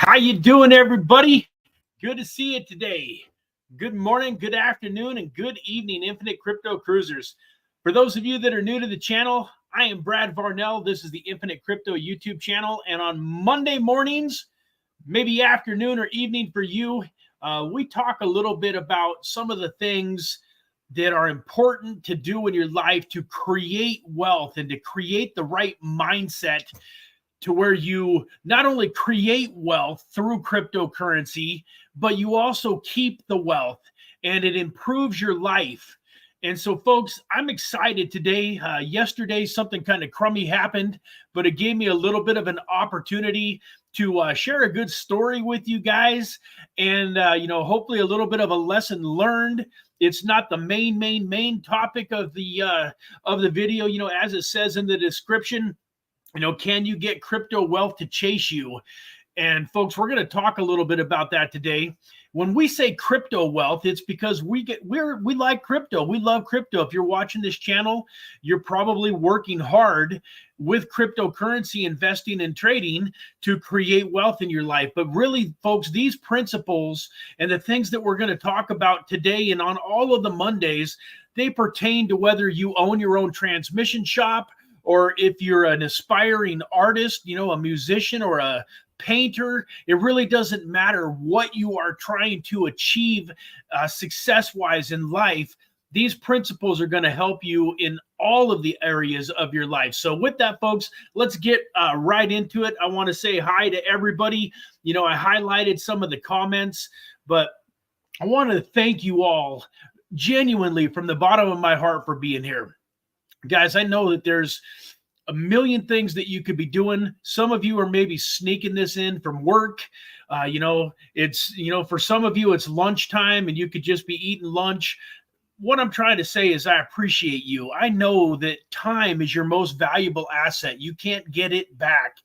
How you doing, everybody? Good to see you today. Good morning, good afternoon, and good evening, Infinite Crypto Cruisers. For those of you that are new to the channel, I am Brad Varnell. This is the Infinite Crypto YouTube channel, and on Monday mornings, maybe afternoon or evening for you, we talk a little bit about some of the things that are important to do in your life to create wealth and to create the right mindset to where you not only create wealth through cryptocurrency, but you also keep the wealth and it improves your life. And so, folks, I'm excited today. Yesterday, something kind of crummy happened, but it gave me a little bit of an opportunity to share a good story with you guys, and hopefully a little bit of a lesson learned. It's not the main topic of the video. As it says in the description, can you get crypto wealth to chase you? And folks, we're going to talk a little bit about that today. When we say crypto wealth, it's because we like crypto. We love crypto. If you're watching this channel, you're probably working hard with cryptocurrency investing and trading to create wealth in your life. But really, folks, these principles and the things that we're going to talk about today and on all of the Mondays, they pertain to whether you own your own transmission shop, or if you're an aspiring artist, a musician or a painter. It really doesn't matter what you are trying to achieve success-wise in life. These principles are going to help you in all of the areas of your life. So with that, folks, let's get right into it. I want to say hi to everybody. I highlighted some of the comments, but I want to thank you all genuinely from the bottom of my heart for being here. Guys, I know that there's a million things that you could be doing. Some of you are maybe sneaking this in from work. For some of you, it's lunchtime and you could just be eating lunch. What I'm trying to say is I appreciate you. I know that time is your most valuable asset. You can't get it back.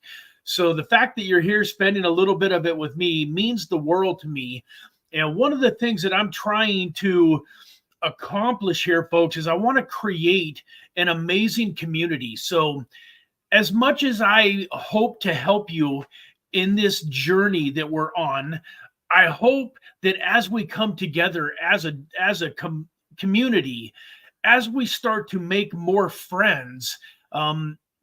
So the fact that you're here spending a little bit of it with me means the world to me. And one of the things that I'm trying to accomplish here, folks, is I want to create an amazing community. So as much as I hope to help you in this journey that we're on, I hope that as we come together as a community, as we start to make more friends,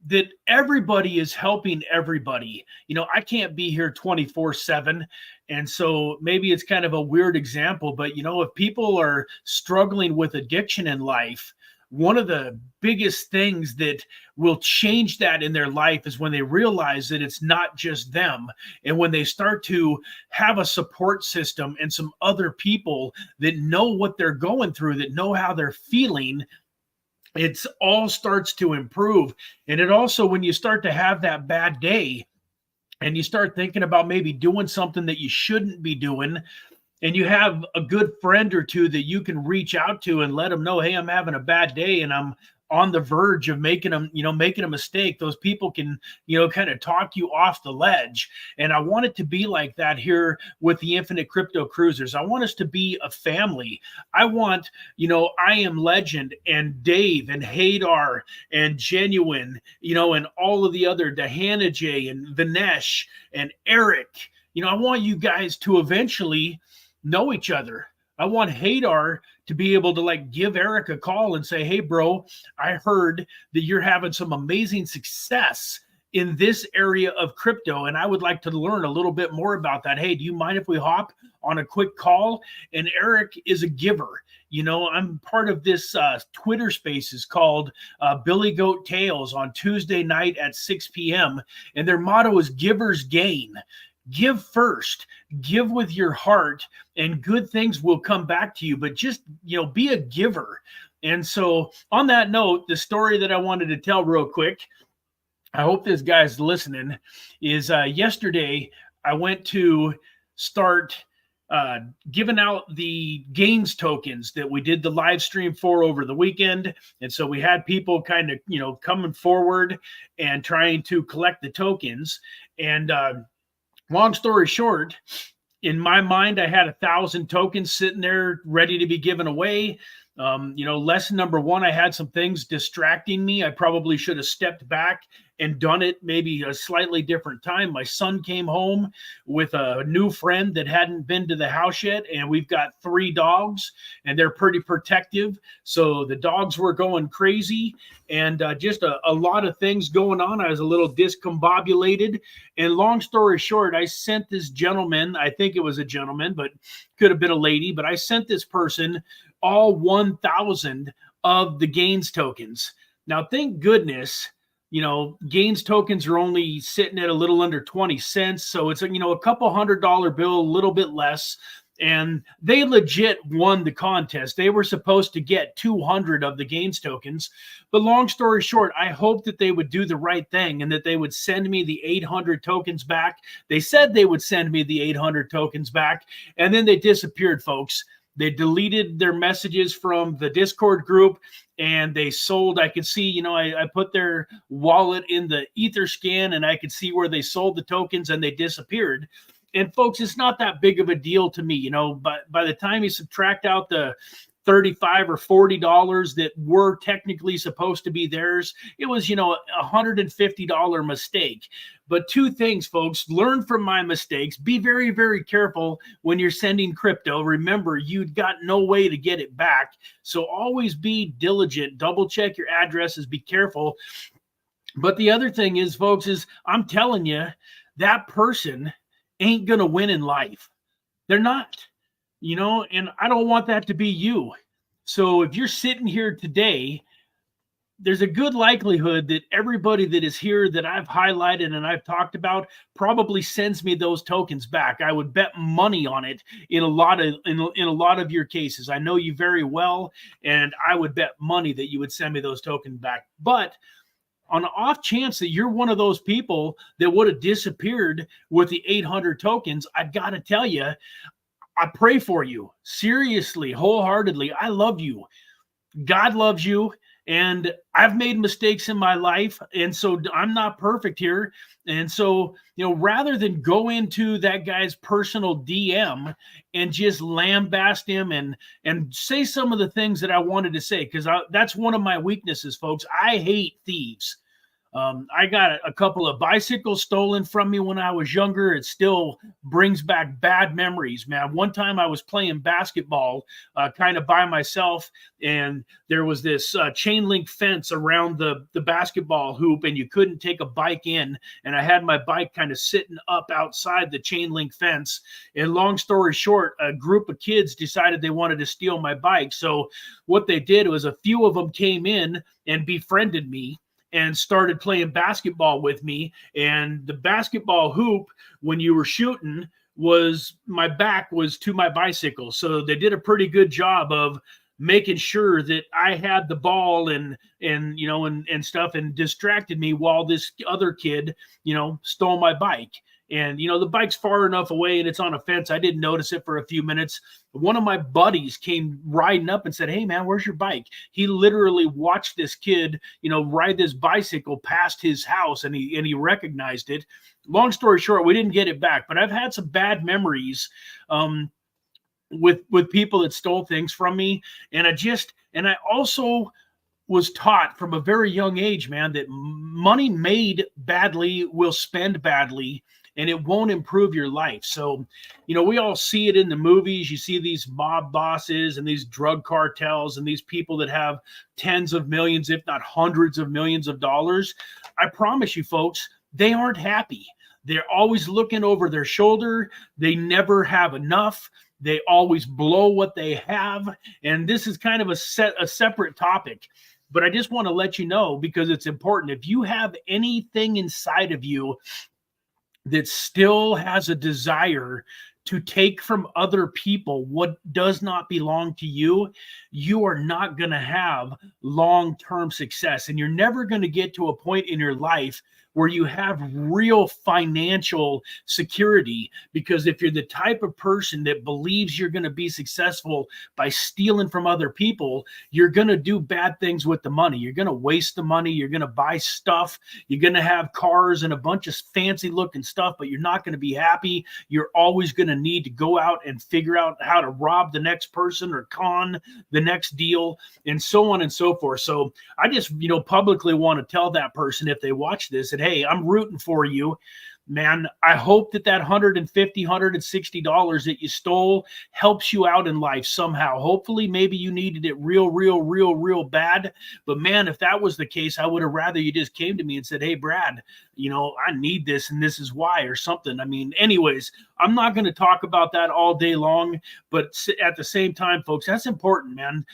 that everybody is helping everybody. I can't be here 24/7. And so maybe it's kind of a weird example, but if people are struggling with addiction in life, one of the biggest things that will change that in their life is when they realize that it's not just them. And when they start to have a support system and some other people that know what they're going through, that know how they're feeling, it all starts to improve. And it also, when you start to have that bad day and you start thinking about maybe doing something that you shouldn't be doing, and you have a good friend or two that you can reach out to and let them know, hey, I'm having a bad day and I'm on the verge of making a mistake. Those people can, kind of talk you off the ledge. And I want it to be like that here with the Infinite Crypto Cruisers. I want us to be a family. I want, I Am Legend and Dave and Hadar and Genuine, and all of the other, Dahana J and Vinesh and Eric. I want you guys to eventually know each other. I want Hadar to be able to give Eric a call and say, hey, bro, I heard that you're having some amazing success in this area of crypto, and I would like to learn a little bit more about that. Hey, do you mind if we hop on a quick call? And Eric is a giver. I'm part of this Twitter Spaces called Billy Goat Tales on Tuesday night at 6 p.m. And their motto is Givers Gain. Give first, give with your heart, and good things will come back to you. But just, be a giver. And so on that note, the story that I wanted to tell real quick, I hope this guy's listening, is yesterday I went to start giving out the gains tokens that we did the live stream for over the weekend. And so we had people kind of, coming forward and trying to collect the tokens. And long story short, in my mind, I had 1,000 tokens sitting there ready to be given away. Lesson number one, I had some things distracting me. I probably should have stepped back and done it maybe a slightly different time. My son came home with a new friend that hadn't been to the house yet, and we've got 3 dogs, and they're pretty protective. So the dogs were going crazy, and just a lot of things going on. I was a little discombobulated. And long story short, I sent this gentleman, I think it was a gentleman, but could have been a lady, but I sent this person all 1,000 of the gains tokens. Now, thank goodness, gains tokens are only sitting at a little under 20 cents. So it's, a couple $100 bill, a little bit less. And they legit won the contest. They were supposed to get 200 of the gains tokens. But long story short, I hope that they would do the right thing and that they would send me the 800 tokens back. They said they would send me the 800 tokens back, and then they disappeared, folks. They deleted their messages from the Discord group, and they sold. I could see, I put their wallet in the Etherscan, and I could see where they sold the tokens, and they disappeared. And folks, it's not that big of a deal to me, but by the time you subtract out the $35 or $40 that were technically supposed to be theirs, it was, $150 mistake. But two things, folks: learn from my mistakes. Be very, very careful when you're sending crypto. Remember, you've got no way to get it back. So always be diligent, double check your addresses, be careful. But the other thing is, folks, is I'm telling you, that person ain't going to win in life. They're not, and I don't want that to be you. So if you're sitting here today, there's a good likelihood that everybody that is here that I've highlighted and I've talked about probably sends me those tokens back. I would bet money on it in a lot of your cases. I know you very well, and I would bet money that you would send me those tokens back. But on the off chance that you're one of those people that would have disappeared with the 800 tokens, I've got to tell you, I pray for you. Seriously, wholeheartedly. I love you. God loves you. And I've made mistakes in my life. And so I'm not perfect here. And so, rather than go into that guy's personal DM and just lambaste him and say some of the things that I wanted to say, because that's one of my weaknesses, folks. I hate thieves. I got a couple of bicycles stolen from me when I was younger. It still brings back bad memories, man. One time I was playing basketball kind of by myself, and there was this chain link fence around the basketball hoop, and you couldn't take a bike in. And I had my bike kind of sitting up outside the chain link fence. And long story short, a group of kids decided they wanted to steal my bike. So what they did was a few of them came in and befriended me and started playing basketball with me. And the basketball hoop, when you were shooting, my back was to my bicycle. So they did a pretty good job of making sure that I had the ball and stuff, and distracted me while this other kid, stole my bike. And, the bike's far enough away and it's on a fence. I didn't notice it for a few minutes. One of my buddies came riding up and said, "Hey man, where's your bike?" He literally watched this kid, ride this bicycle past his house, and he recognized it. Long story short, we didn't get it back, but I've had some bad memories with people that stole things from me. And I also was taught from a very young age, man, that money made badly will spend badly, and it won't improve your life. So, we all see it in the movies. You see these mob bosses and these drug cartels and these people that have tens of millions, if not hundreds of millions of dollars. I promise you, folks, they aren't happy. They're always looking over their shoulder. They never have enough. They always blow what they have. And this is kind of a separate topic. But I just want to let you know, because it's important. If you have anything inside of you that still has a desire to take from other people what does not belong to you, you are not going to have long-term success. And you're never going to get to a point in your life where you have real financial security. Because if you're the type of person that believes you're going to be successful by stealing from other people, you're going to do bad things with the money. You're going to waste the money. You're going to buy stuff. You're going to have cars and a bunch of fancy looking stuff, but you're not going to be happy. You're always going to need to go out and figure out how to rob the next person or con the next deal, and so on and so forth. So I just, publicly want to tell that person, if they watch this, that, hey, I'm rooting for you, man. I hope that $150, $160 that you stole helps you out in life somehow. Hopefully, maybe you needed it real bad. But man, if that was the case, I would have rather you just came to me and said, hey, Brad, I need this and this is why, or something. I mean, anyways, I'm not going to talk about that all day long, but at the same time, folks, that's important, man.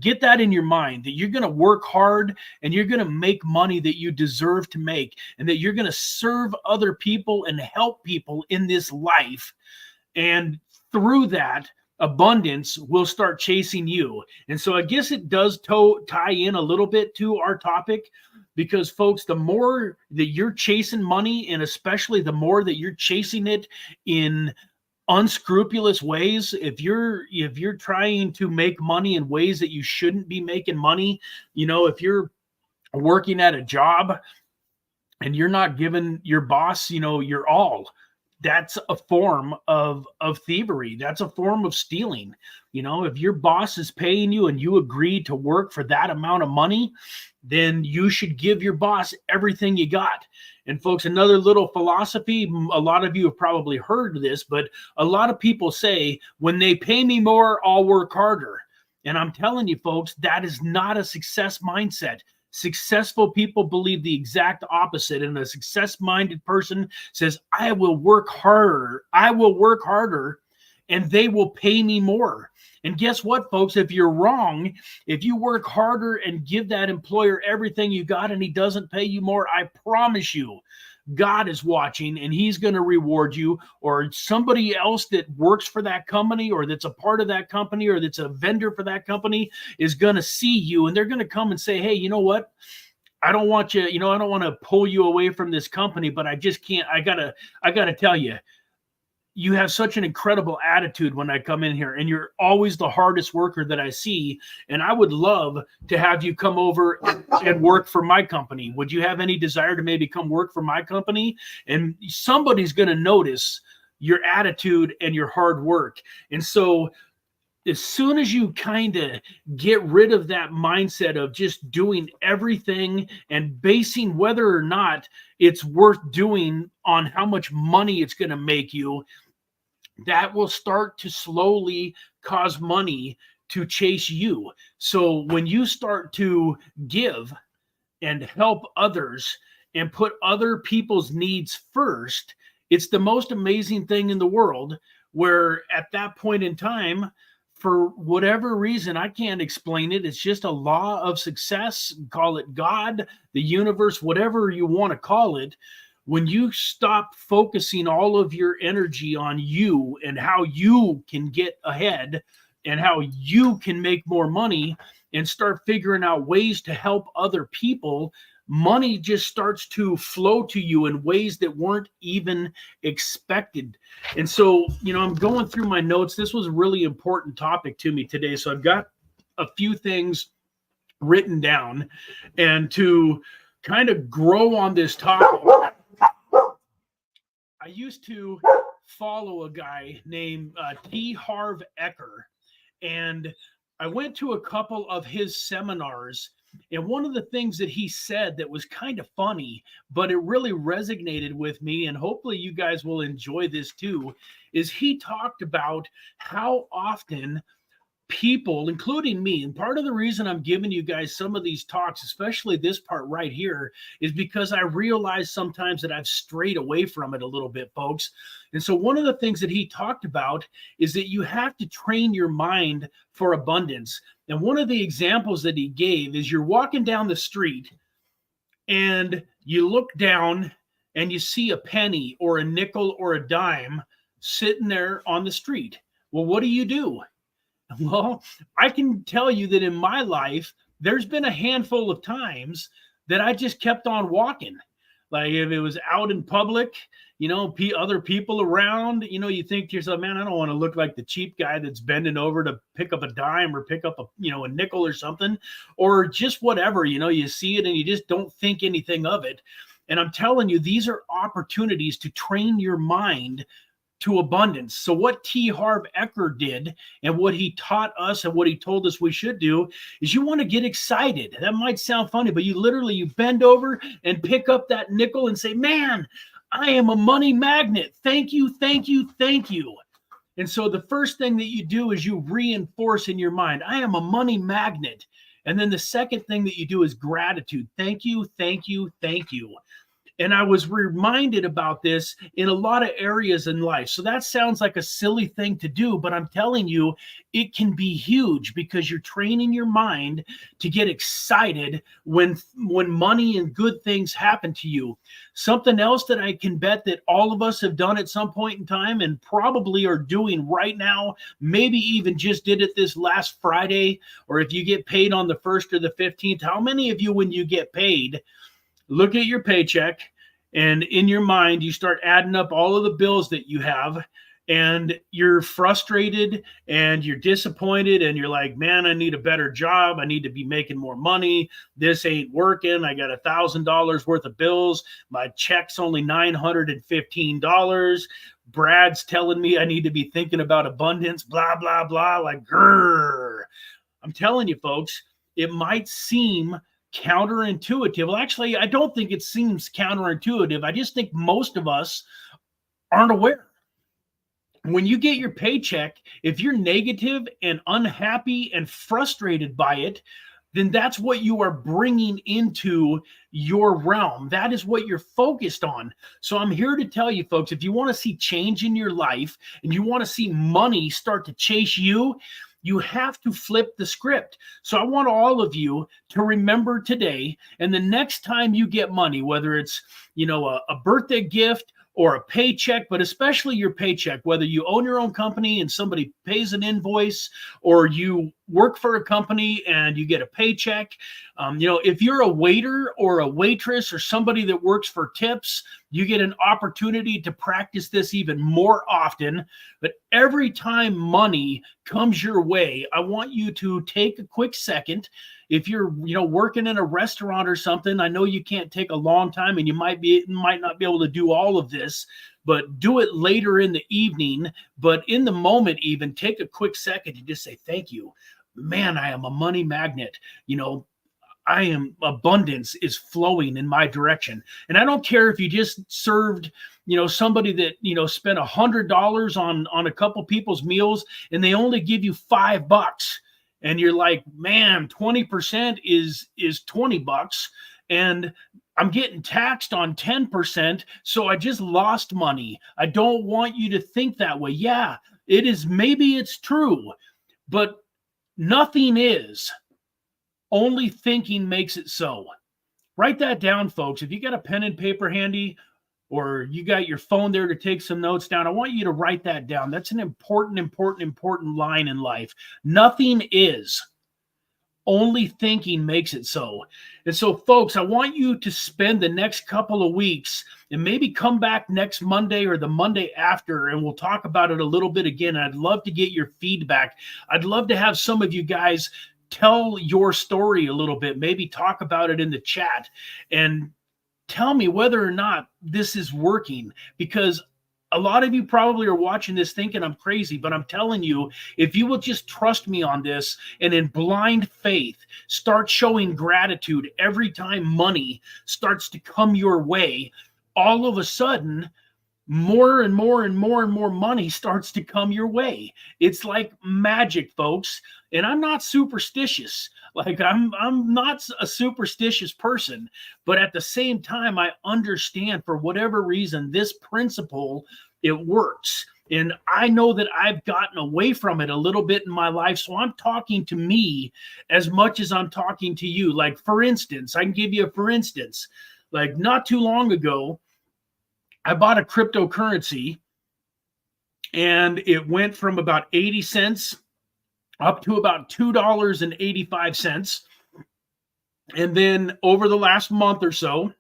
Get that in your mind, that you're going to work hard and you're going to make money that you deserve to make, and that you're going to serve other people and help people in this life. And through that, abundance will start chasing you. And so I guess it does tie in a little bit to our topic, because folks, the more that you're chasing money, and especially the more that you're chasing it in unscrupulous ways, if you're trying to make money in ways that you shouldn't be making money, if you're working at a job and you're not giving your boss, your all, that's a form of thievery. That's a form of stealing. If your boss is paying you and you agree to work for that amount of money, then you should give your boss everything you got. And folks, another little philosophy, a lot of you have probably heard this, but a lot of people say, when they pay me more, I'll work harder. And I'm telling you, folks, that is not a success mindset. Successful people believe the exact opposite. And a success-minded person says, I will work harder. I will work harder, and they will pay me more. And guess what, folks? If you're wrong, if you work harder and give that employer everything you got and he doesn't pay you more, I promise you, God is watching and he's going to reward you, or somebody else that works for that company, or that's a part of that company, or that's a vendor for that company is going to see you, and they're going to come and say, hey, you know what? I don't want you, I don't want to pull you away from this company, but I just can't. I gotta tell you, you have such an incredible attitude when I come in here, and you're always the hardest worker that I see. And I would love to have you come over and work for my company. Would you have any desire to maybe come work for my company? And somebody's going to notice your attitude and your hard work. And so as soon as you kind of get rid of that mindset of just doing everything and basing whether or not it's worth doing on how much money it's going to make you, that will start to slowly cause money to chase you. So when you start to give and help others and put other people's needs first, it's the most amazing thing in the world, where at that point in time, for whatever reason, I can't explain it, it's just a law of success, call it God, the universe, whatever you want to call it. When you stop focusing all of your energy on you and how you can get ahead and how you can make more money, and start figuring out ways to help other people, money just starts to flow to you in ways that weren't even expected. And so, I'm going through my notes. This was a really important topic to me today. So I've got a few things written down, and to kind of grow on this topic, I used to follow a guy named T. Harv Eker, and I went to a couple of his seminars. And one of the things that he said that was kind of funny, but it really resonated with me, and hopefully you guys will enjoy this too, is he talked about how often people, including me, and part of the reason I'm giving you guys some of these talks, especially this part right here, is because I realize sometimes that I've strayed away from it a little bit, folks. And so one of the things that he talked about is that you have to train your mind for abundance. And one of the examples that he gave is you're walking down the street and you look down and you see a penny or a nickel or a dime sitting there on the street. Well, what do? Well, I can tell you that in my life, there's been a handful of times that I just kept on walking. Like if it was out in public, other people around, you think to yourself, man, I don't want to look like the cheap guy that's bending over to pick up a dime or pick up a nickel or something, or just whatever, you see it and you just don't think anything of it. And I'm telling you, these are opportunities to train your mind to abundance. So what T. Harv Eker did and what he taught us and what he told us we should do is you want to get excited. That might sound funny, but you bend over and pick up that nickel and say, man, I am a money magnet. Thank you, thank you, thank you. And so the first thing that you do is you reinforce in your mind, I am a money magnet. And then the second thing that you do is gratitude. Thank you, thank you, thank you. And I was reminded about this in a lot of areas in life. So that sounds like a silly thing to do, but I'm telling you, it can be huge because you're training your mind to get excited when money and good things happen to you. Something else that I can bet that all of us have done at some point in time and probably are doing right now, maybe even just did it this last Friday, or if you get paid on the 1st or the 15th, how many of you, when you get paid, look at your paycheck and in your mind, you start adding up all of the bills that you have and you're frustrated and you're disappointed and you're like, man, I need a better job. I need to be making more money. This ain't working. I got $1,000 worth of bills. My check's only $915. Brad's telling me I need to be thinking about abundance, blah, blah, blah, like, grrr. I'm telling you, folks, it might seem counterintuitive. Well, actually, I don't think it seems counterintuitive. I just think most of us aren't aware. When you get your paycheck, if you're negative and unhappy and frustrated by it, then that's what you are bringing into your realm. That is what you're focused on. So I'm here to tell you, folks, if you want to see change in your life and you want to see money start to chase you, you have to flip the script. So I want all of you to remember today, and the next time you get money, whether it's, a birthday gift or a paycheck, but especially your paycheck, whether you own your own company and somebody pays an invoice, or you work for a company and you get a paycheck. If you're a waiter or a waitress or somebody that works for tips, you get an opportunity to practice this even more often. But every time money comes your way, I want you to take a quick second. If you're, working in a restaurant or something, I know you can't take a long time and you might not be able to do all of this, but do it later in the evening. But in the moment, even take a quick second and just say, thank you. Man, I am a money magnet. I am, abundance is flowing in my direction. And I don't care if you just served, somebody that, spent $100 on a couple people's meals and they only give you $5. And you're like, man, 20% is $20 and I'm getting taxed on 10%. So I just lost money. I don't want you to think that way. Yeah, it is. Maybe it's true, but nothing is. Only thinking makes it so. Write that down, folks. If you got a pen and paper handy, or you got your phone there to take some notes down, I want you to write that down. That's an important line in life. Nothing is. Only thinking makes it so. And so, folks, I want you to spend the next couple of weeks and maybe come back next Monday or the Monday after, and we'll talk about it a little bit again. I'd love to get your feedback. I'd love to have some of you guys tell your story a little bit, maybe talk about it in the chat and tell me whether or not this is working, because a lot of you probably are watching this thinking I'm crazy, but I'm telling you, if you will just trust me on this and in blind faith, start showing gratitude every time money starts to come your way, all of a sudden, more and more and more and more money starts to come your way. It's like magic, folks. And I'm not superstitious. Like I'm not a superstitious person, but at the same time, I understand for whatever reason, this principle, it works. And I know that I've gotten away from it a little bit in my life. So I'm talking to me as much as I'm talking to you. Like, for instance, I can give you a for instance, like not too long ago, I bought a cryptocurrency and it went from about 80 cents up to about $2.85. And then over the last month or so,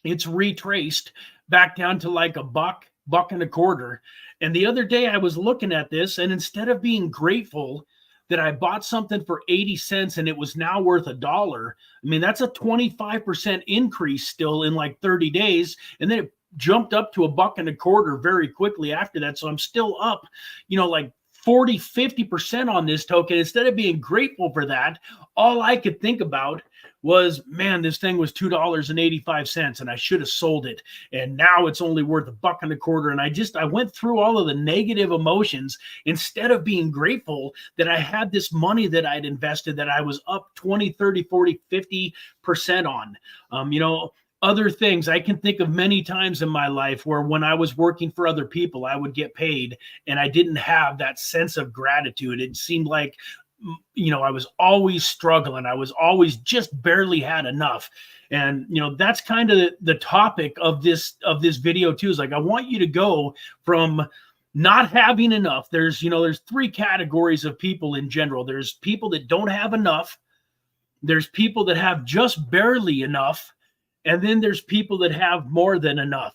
it's retraced back down to like a buck and a quarter. And the other day I was looking at this, and instead of being grateful that I bought something for 80 cents and it was now worth $1, I mean, that's a 25% increase still in like 30 days. And then it jumped up to a buck and a quarter very quickly after that. So I'm still up, like 40-50% on this token. Instead of being grateful for that, all I could think about was, man, this thing was $2.85 and I should have sold it. And now it's only worth a buck and a quarter. And I went through all of the negative emotions instead of being grateful that I had this money that I'd invested that I was up 20, 30, 40, 50% on. Other things I can think of many times in my life where when I was working for other people, I would get paid and I didn't have that sense of gratitude. It seemed like, I was always struggling. I was always just barely had enough. And, that's kind of the topic of this video too, is like, I want you to go from not having enough. There's 3 categories of people in general. There's people that don't have enough. There's people that have just barely enough. And then there's people that have more than enough.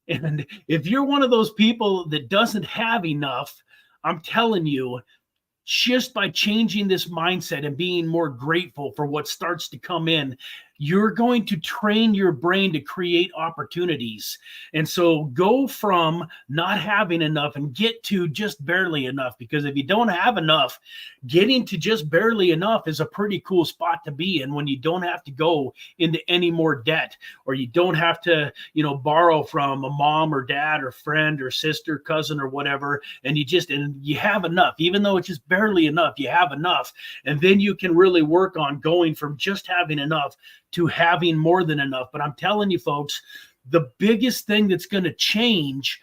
And if you're one of those people that doesn't have enough, I'm telling you, just by changing this mindset and being more grateful for what starts to come in, you're going to train your brain to create opportunities. And so go from not having enough and get to just barely enough, because if you don't have enough, getting to just barely enough is a pretty cool spot to be in when you don't have to go into any more debt, or you don't have to, borrow from a mom or dad or friend or sister, cousin or whatever. And you have enough, even though it's just barely enough, you have enough. And then you can really work on going from just having enough to having more than enough. But I'm telling you, folks, the biggest thing that's going to change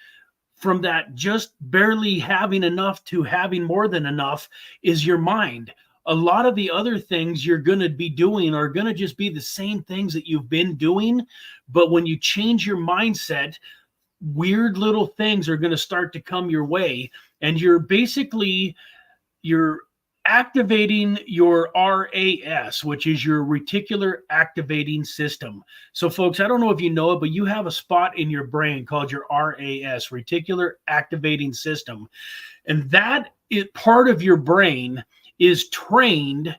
from that just barely having enough to having more than enough is your mind. A lot of the other things you're going to be doing are going to just be the same things that you've been doing. But when you change your mindset, weird little things are going to start to come your way. And you're activating your RAS, which is your reticular activating system. So folks, I don't know if you know it, but you have a spot in your brain called your RAS, reticular activating system. And that part of your brain is trained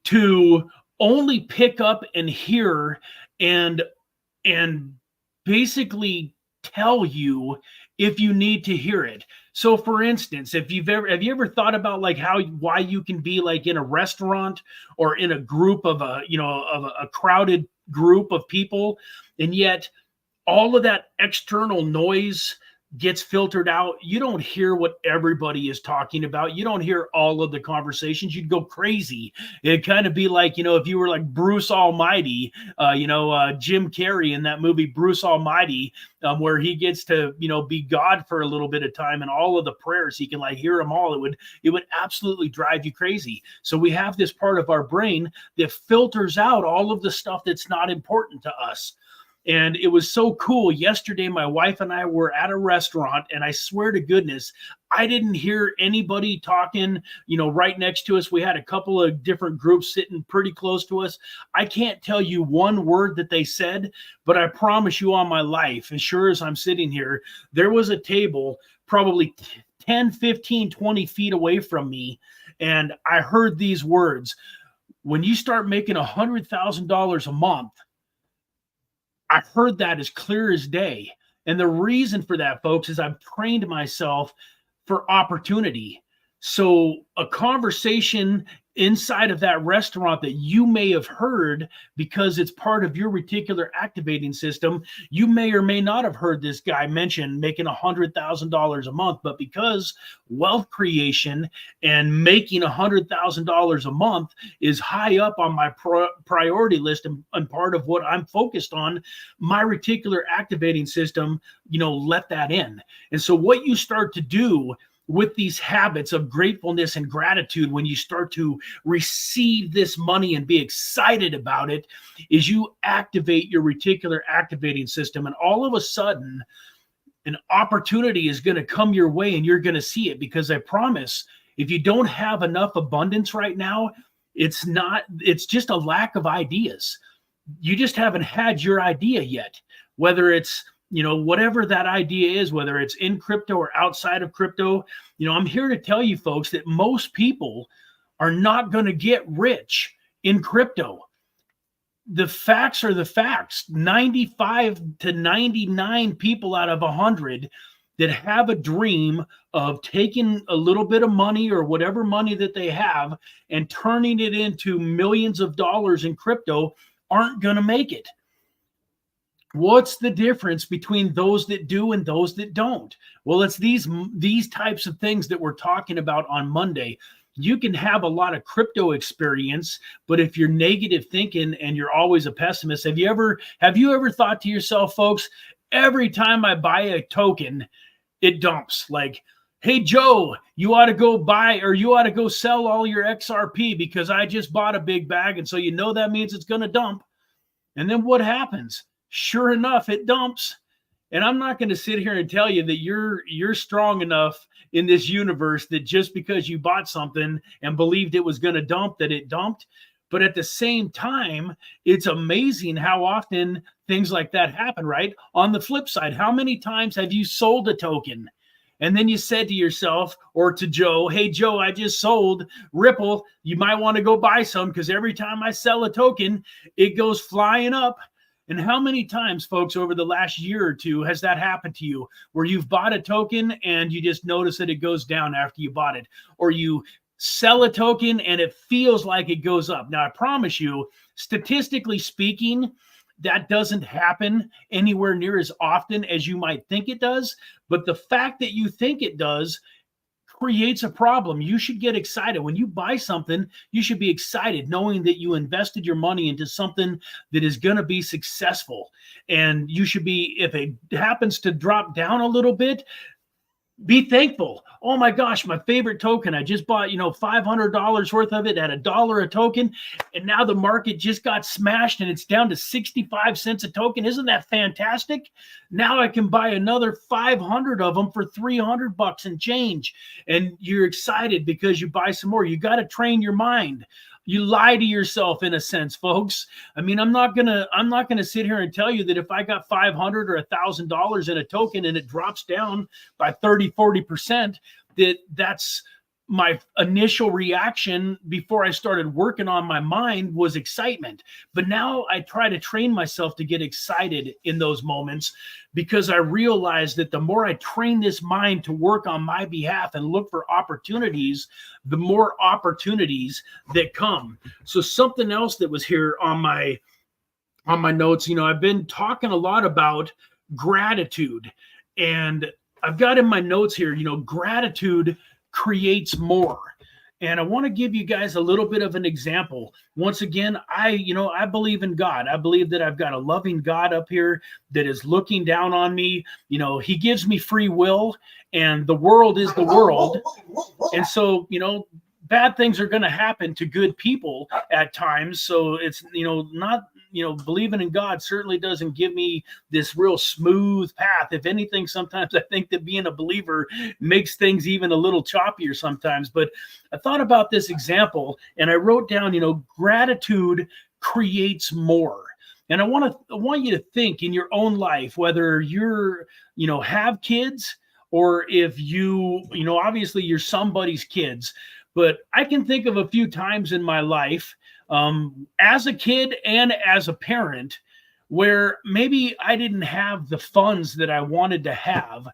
to only pick up and hear and basically tell you if you need to hear it. So for instance, have you ever thought about like why you can be like in a restaurant or in a group of a crowded group of people, and yet all of that external noise gets filtered out? You don't hear what everybody is talking about. You don't hear all of the conversations. You'd go crazy. It'd kind of be like, if you were like Bruce Almighty, Jim Carrey in that movie, Bruce Almighty, where he gets to, be God for a little bit of time, and all of the prayers, he can like hear them all. It would absolutely drive you crazy. So we have this part of our brain that filters out all of the stuff that's not important to us. And it was so cool. Yesterday, my wife and I were at a restaurant, and I swear to goodness, I didn't hear anybody talking, right next to us. We had a couple of different groups sitting pretty close to us. I can't tell you one word that they said, but I promise you on my life, as sure as I'm sitting here, there was a table probably 10, 15, 20 feet away from me. And I heard these words: when you start making $100,000 a month. I heard that as clear as day. And the reason for that, folks, is I've trained myself for opportunity. So a conversation inside of that restaurant that you may have heard because it's part of your reticular activating system, you may or may not have heard this guy mention making $100,000 a month, but because wealth creation and making $100,000 a month is high up on my priority list and part of what I'm focused on, my reticular activating system, let that in. And so what you start to do with these habits of gratefulness and gratitude, when you start to receive this money and be excited about it, is you activate your reticular activating system. And all of a sudden, an opportunity is going to come your way, and you're going to see it. Because I promise, if you don't have enough abundance right now, it's just a lack of ideas. You just haven't had your idea yet. whether it's, whatever that idea is, whether it's in crypto or outside of crypto. I'm here to tell you folks that most people are not going to get rich in crypto. The facts are the facts. 95 to 99 people out of 100 that have a dream of taking a little bit of money or whatever money that they have and turning it into millions of dollars in crypto aren't going to make it. What's the difference between those that do and those that don't? Well, it's these types of things that we're talking about on Monday. You can have a lot of crypto experience, but if you're negative thinking and you're always a pessimist, have you ever thought to yourself, folks, every time I buy a token, it dumps? Like, hey, Joe, you ought to go buy, or you ought to go sell all your XRP because I just bought a big bag. And so, that means it's going to dump. And then what happens? Sure enough, it dumps. And I'm not going to sit here and tell you that you're strong enough in this universe that just because you bought something and believed it was going to dump, that it dumped. But at the same time, it's amazing how often things like that happen, right? On the flip side, how many times have you sold a token and then you said to yourself or to Joe, hey, Joe, I just sold Ripple. You might want to go buy some because every time I sell a token, it goes flying up. And how many times, folks, over the last year or two has that happened to you where you've bought a token and you just notice that it goes down after you bought it, or you sell a token and it feels like it goes up? Now, I promise you, statistically speaking, that doesn't happen anywhere near as often as you might think it does. But the fact that you think it does creates a problem. You should get excited. When you buy something, you should be excited knowing that you invested your money into something that is going to be successful. And you should be, if it happens to drop down a little bit, be thankful. Oh my gosh, my favorite token. I just bought, $500 worth of it at $1 a token. And now the market just got smashed and it's down to 65 cents a token. Isn't that fantastic? Now I can buy another 500 of them for $300 and change. And you're excited because you buy some more. You got to train your mind. You lie to yourself in a sense, folks. I mean, I'm not gonna sit here and tell you that if I got $500 or $1,000 in a token and it drops down by 30-40%, that's my initial reaction before I started working on my mind was excitement. But now I try to train myself to get excited in those moments because I realize that the more I train this mind to work on my behalf and look for opportunities, the more opportunities that come. So something else that was here on my notes, I've been talking a lot about gratitude, and I've got in my notes here, gratitude creates more. And I want to give you guys a little bit of an example. Once again, I believe in God. I believe that I've got a loving God up here that is looking down on me. He gives me free will, and the world is the world. And so, bad things are going to happen to good people at times. So it's, not, believing in God certainly doesn't give me this real smooth path. If anything, sometimes I think that being a believer makes things even a little choppier sometimes. But I thought about this example and I wrote down, gratitude creates more. And I want you to think in your own life, whether you're, have kids or if you, obviously you're somebody's kids. But I can think of a few times in my life as a kid and as a parent where maybe I didn't have the funds that I wanted to have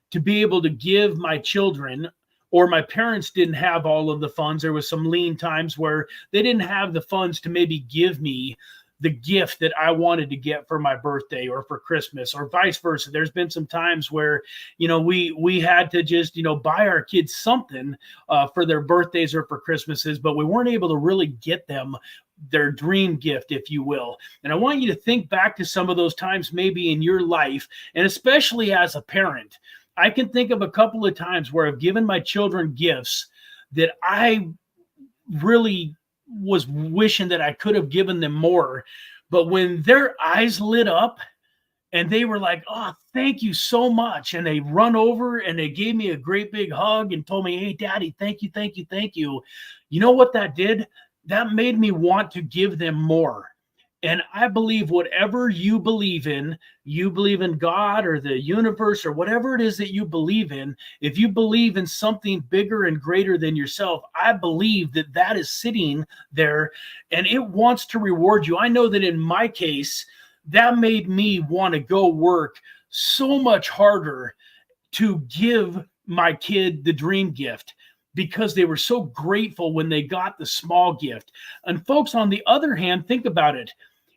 to be able to give my children, or my parents didn't have all of the funds. There was some lean times where they didn't have the funds to maybe give me the gift that I wanted to get for my birthday or for Christmas, or vice versa. There's been some times where, we had to just, buy our kids something for their birthdays or for Christmases, but we weren't able to really get them their dream gift, if you will. And I want you to think back to some of those times maybe in your life, and especially as a parent. I can think of a couple of times where I've given my children gifts that I really was wishing that I could have given them more. But when their eyes lit up and they were like, oh, thank you so much. And they run over and they gave me a great big hug and told me, hey, Daddy, thank you, thank you, thank you. You know what that did? That made me want to give them more. And I believe whatever you believe in God or the universe or whatever it is that you believe in, if you believe in something bigger and greater than yourself, I believe that that is sitting there and it wants to reward you. I know that in my case, that made me want to go work so much harder to give my kid the dream gift because they were so grateful when they got the small gift. And folks, on the other hand, think about it.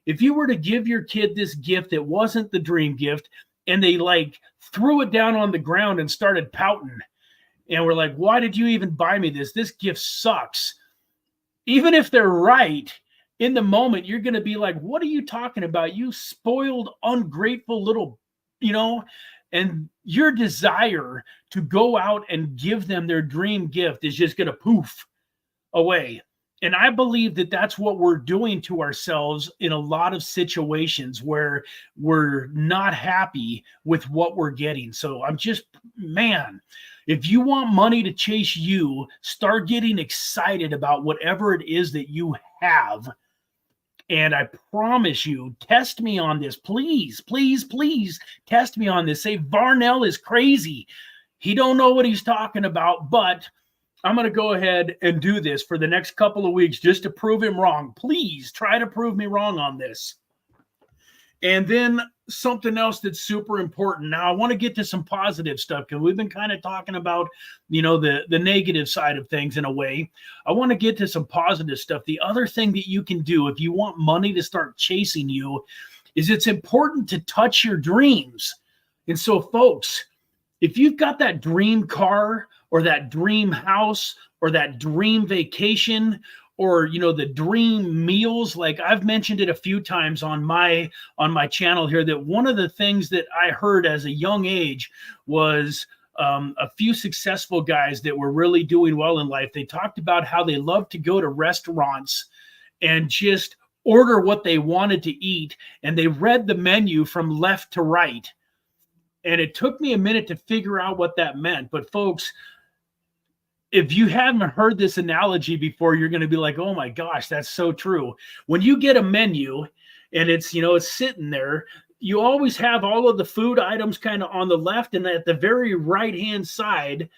If you were to give your kid this gift that wasn't the dream gift and they like threw it down on the ground and started pouting and were like, why did you even buy me this? This gift sucks. Even if they're right, in the moment, you're going to be like, what are you talking about? You spoiled, ungrateful little, and your desire to go out and give them their dream gift is just going to poof away. And I believe that that's what we're doing to ourselves in a lot of situations where we're not happy with what we're getting. So man, if you want money to chase you, start getting excited about whatever it is that you have. And I promise you, test me on this. Please, please, please test me on this. Say Varnell is crazy. He don't know what he's talking about, but I'm going to go ahead and do this for the next couple of weeks just to prove him wrong. Please try to prove me wrong on this. And then something else that's super important. Now, I want to get to some positive stuff because we've been kind of talking about, the negative side of things in a way. I want to get to some positive stuff. The other thing that you can do if you want money to start chasing you is it's important to touch your dreams. And so, folks, if you've got that dream car or that dream house or that dream vacation or the dream meals, like I've mentioned it a few times on my channel here, that one of the things that I heard as a young age was a few successful guys that were really doing well in life. They talked about how they loved to go to restaurants and just order what they wanted to eat, and they read the menu from left to right. And it took me a minute to figure out what that meant. But folks, if you haven't heard this analogy before, you're going to be like, oh my gosh, that's so true. When you get a menu and it's sitting there, you always have all of the food items kind of on the left, and at the very right-hand side,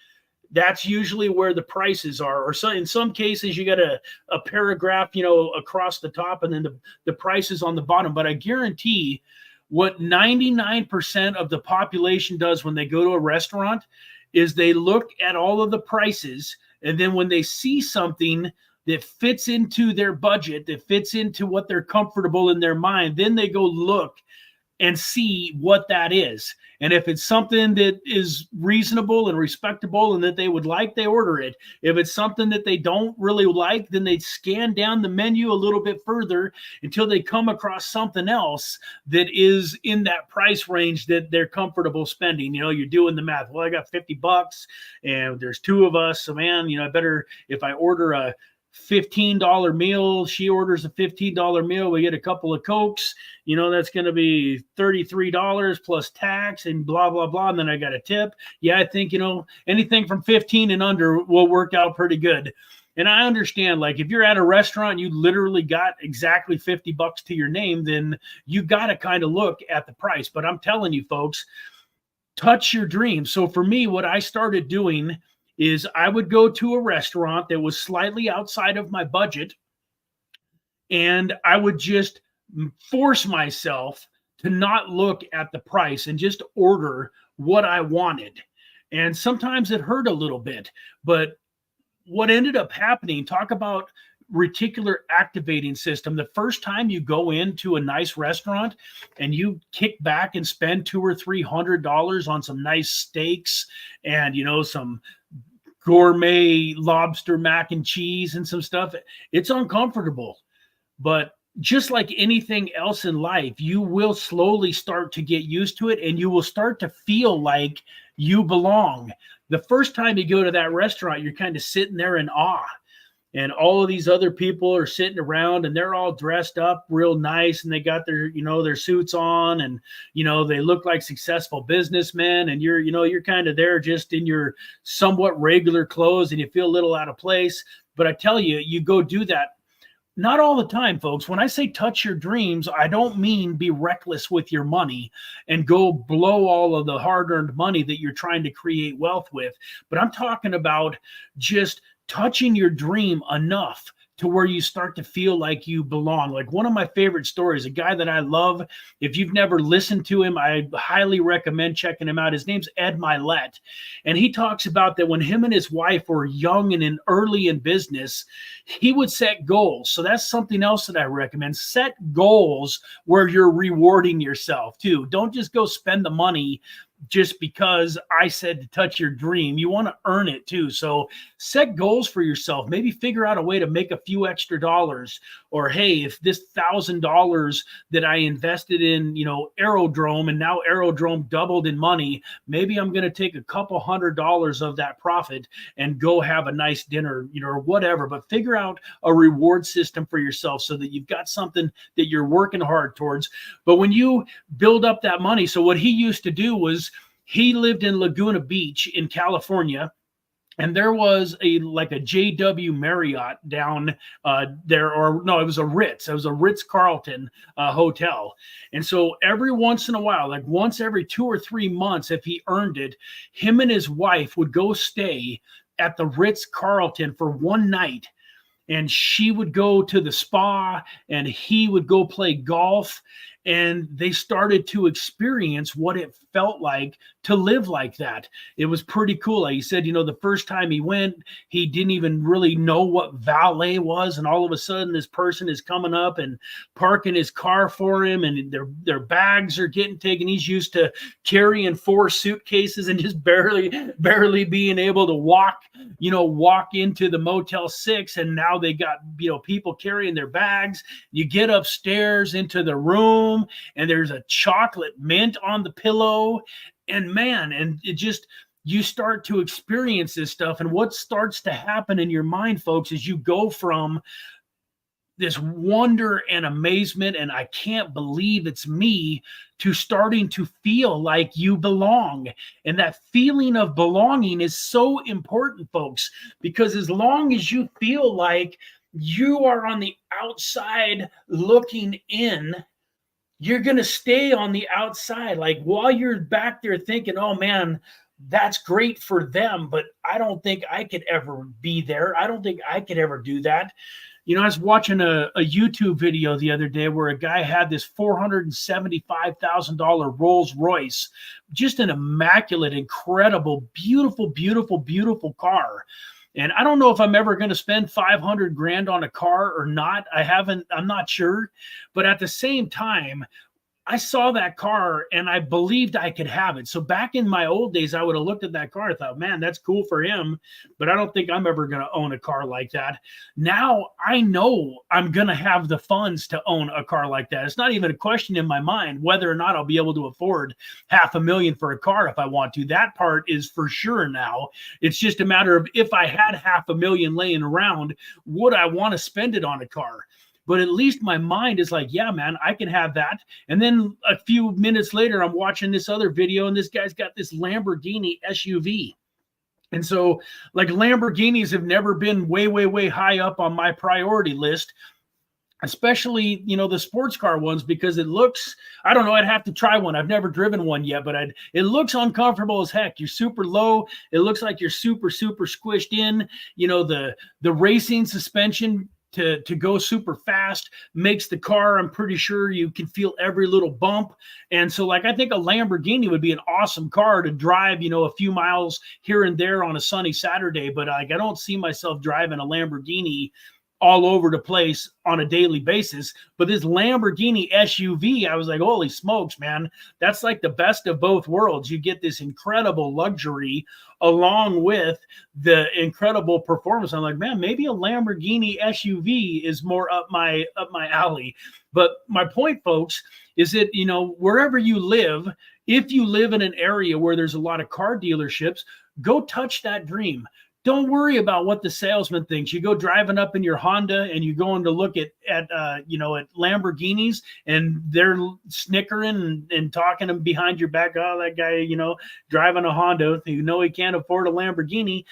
that's usually where the prices are. Or so in some cases, you got a paragraph, across the top, and then the prices on the bottom. But I guarantee what 99% of the population does when they go to a restaurant is they look at all of the prices, and then when they see something that fits into their budget, that fits into what they're comfortable in their mind, then they go look and see what that is. And if it's something that is reasonable and respectable and that they would like, they order it. If it's something that they don't really like, then they scan down the menu a little bit further until they come across something else that is in that price range that they're comfortable spending. You're doing the math. Well, I got $50 and there's two of us. So man, I better, if I order a $15 meal, she orders a $15 meal, we get a couple of Cokes, that's going to be $33 plus tax and blah, blah, blah. And then I got a tip. Yeah, I think, anything from 15 and under will work out pretty good. And I understand, like, if you're at a restaurant, you literally got exactly $50 to your name, then you got to kind of look at the price. But I'm telling you, folks, touch your dreams. So for me, what I started doing is I would go to a restaurant that was slightly outside of my budget, and I would just force myself to not look at the price and just order what I wanted. And sometimes it hurt a little bit, but what ended up happening, talk about reticular activating system. The first time you go into a nice restaurant and you kick back and spend $200 or $300 on some nice steaks and, some gourmet lobster mac and cheese and some stuff, it's uncomfortable. But just like anything else in life, you will slowly start to get used to it, and you will start to feel like you belong. The first time you go to that restaurant, you're kind of sitting there in awe, and all of these other people are sitting around, and they're all dressed up real nice, and they got their, their suits on, and, they look like successful businessmen, and you're kind of there just in your somewhat regular clothes, and you feel a little out of place. But I tell you, you go do that. Not all the time, folks. When I say touch your dreams, I don't mean be reckless with your money and go blow all of the hard earned money that you're trying to create wealth with. But I'm talking about just touching your dream enough to where you start to feel like you belong. Like one of my favorite stories, a guy that I love. If you've never listened to him, I highly recommend checking him out. His name's Ed Milet. And he talks about that when him and his wife were young and early in business, he would set goals. So that's something else that I recommend. Set goals where you're rewarding yourself too. Don't just go spend the money just because I said to touch your dream. You want to earn it too. So set goals for yourself. Maybe figure out a way to make a few extra dollars. Or hey, if this $1,000 that I invested in, Aerodrome, and now Aerodrome doubled in money, maybe I'm going to take a couple $100 of that profit and go have a nice dinner, or whatever. But figure out a reward system for yourself so that you've got something that you're working hard towards. But when you build up that money, so what he used to do was he lived in Laguna Beach in California, and there was a JW Marriott down there, or no, it was a Ritz. It was a Ritz-Carlton hotel. And so every once in a while, like once every 2 or 3 months, if he earned it, him and his wife would go stay at the Ritz-Carlton for one night. And she would go to the spa and he would go play golf. And they started to experience what it felt like to live like that. It was pretty cool. He said, the first time he went, he didn't even really know what valet was. And all of a sudden, this person is coming up and parking his car for him, and their bags are getting taken. He's used to carrying 4 suitcases and just barely being able to walk into the Motel 6. And now they got, people carrying their bags. You get upstairs into the room, and there's a chocolate mint on the pillow, and man, and it just, you start to experience this stuff. And what starts to happen in your mind, folks, is you go from this wonder and amazement and I can't believe it's me, to starting to feel like you belong. And that feeling of belonging is so important, folks, because as long as you feel like you are on the outside looking in, you're going to stay on the outside. Like while you're back there thinking, oh man, that's great for them, but I don't think I could ever be there. I don't think I could ever do that. I was watching a YouTube video the other day where a guy had this $475,000 Rolls Royce, just an immaculate, incredible, beautiful, beautiful, beautiful car. And I don't know if I'm ever going to spend 500 grand on a car or not. I'm not sure. But at the same time, I saw that car and I believed I could have it. So back in my old days, I would have looked at that car and thought, man, that's cool for him, but I don't think I'm ever going to own a car like that. Now I know I'm going to have the funds to own a car like that. It's not even a question in my mind whether or not I'll be able to afford $500,000 for a car if I want to. That part is for sure now. It's just a matter of, if I had $500,000 laying around, would I want to spend it on a car? But at least my mind is like, yeah, man, I can have that. And then a few minutes later, I'm watching this other video, and this guy's got this Lamborghini SUV. And so, like, Lamborghinis have never been way, way, way high up on my priority list, especially, the sports car ones, because it looks, I don't know, I'd have to try one. I've never driven one yet, but it looks uncomfortable as heck. You're super low. It looks like you're super, super squished in. The racing suspension to go super fast makes the car, I'm pretty sure you can feel every little bump. And so, like, I think a Lamborghini would be an awesome car to drive, a few miles here and there on a sunny Saturday. But like, I don't see myself driving a Lamborghini all over the place on a daily basis. But this Lamborghini SUV, I was like, holy smokes, man, that's like the best of both worlds. You get this incredible luxury along with the incredible performance. I'm like, man, maybe a Lamborghini SUV is more up my alley. But my point, folks, is that, wherever you live, if you live in an area where there's a lot of car dealerships, go touch that dream. Don't worry about what the salesman thinks. You go driving up in your Honda and you go in to look at Lamborghinis, and they're snickering and talking behind your back. Oh, that guy, driving a Honda, he can't afford a Lamborghini.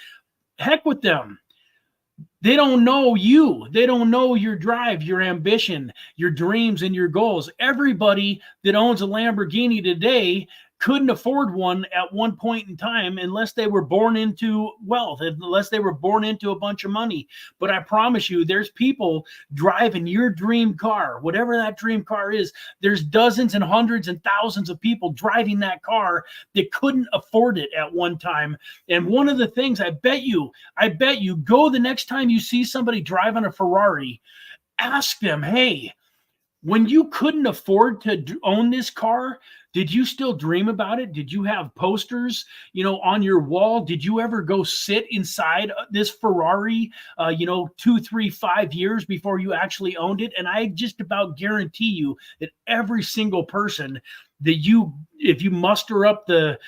Heck with them. They don't know you. They don't know your drive, your ambition, your dreams, and your goals. Everybody that owns a Lamborghini today couldn't afford one at one point in time unless they were born into wealth, unless they were born into a bunch of money. But I promise you, there's people driving your dream car, whatever that dream car is. There's dozens and hundreds and thousands of people driving that car that couldn't afford it at one time. And one of the things I bet you go the next time you see somebody driving a Ferrari, ask them, hey, when you couldn't afford to own this car, did you still dream about it? Did you have posters, on your wall? Did you ever go sit inside this Ferrari, 2, 3, 5 years before you actually owned it? And I just about guarantee you that every single person that if you muster up the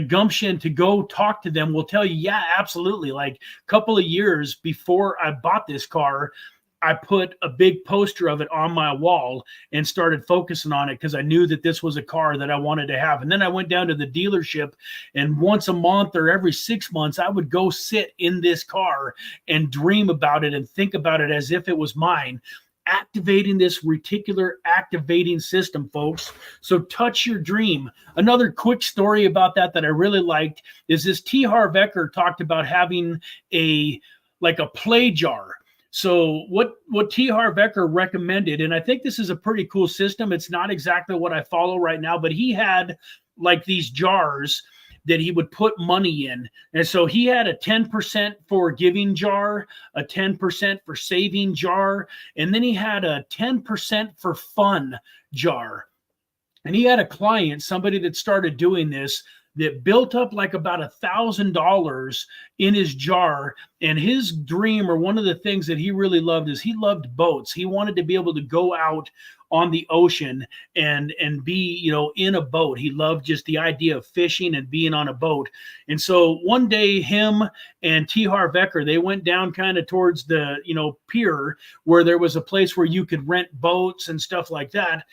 gumption to go talk to them, will tell you, yeah, absolutely. Like a couple of years before I bought this car, I put a big poster of it on my wall and started focusing on it because I knew that this was a car that I wanted to have. And then I went down to the dealership, and once a month or every 6 months, I would go sit in this car and dream about it and think about it as if it was mine. Activating this reticular activating system, folks. So touch your dream. Another quick story about that I really liked is this T. Harv Eker talked about having a play jar. So what T. Harv Eker recommended, and I think this is a pretty cool system. It's not exactly what I follow right now, but he had like these jars that he would put money in. And so he had a 10% for giving jar, a 10% for saving jar, and then he had a 10% for fun jar. And he had a client, somebody that started doing this, that built up like about $1,000 in his jar. And his dream, or one of the things that he really loved, is he loved boats. He wanted to be able to go out on the ocean and be, in a boat. He loved just the idea of fishing and being on a boat. And so one day, him and T. Harv Eker, they went down kind of towards the, pier, where there was a place where you could rent boats and stuff like that.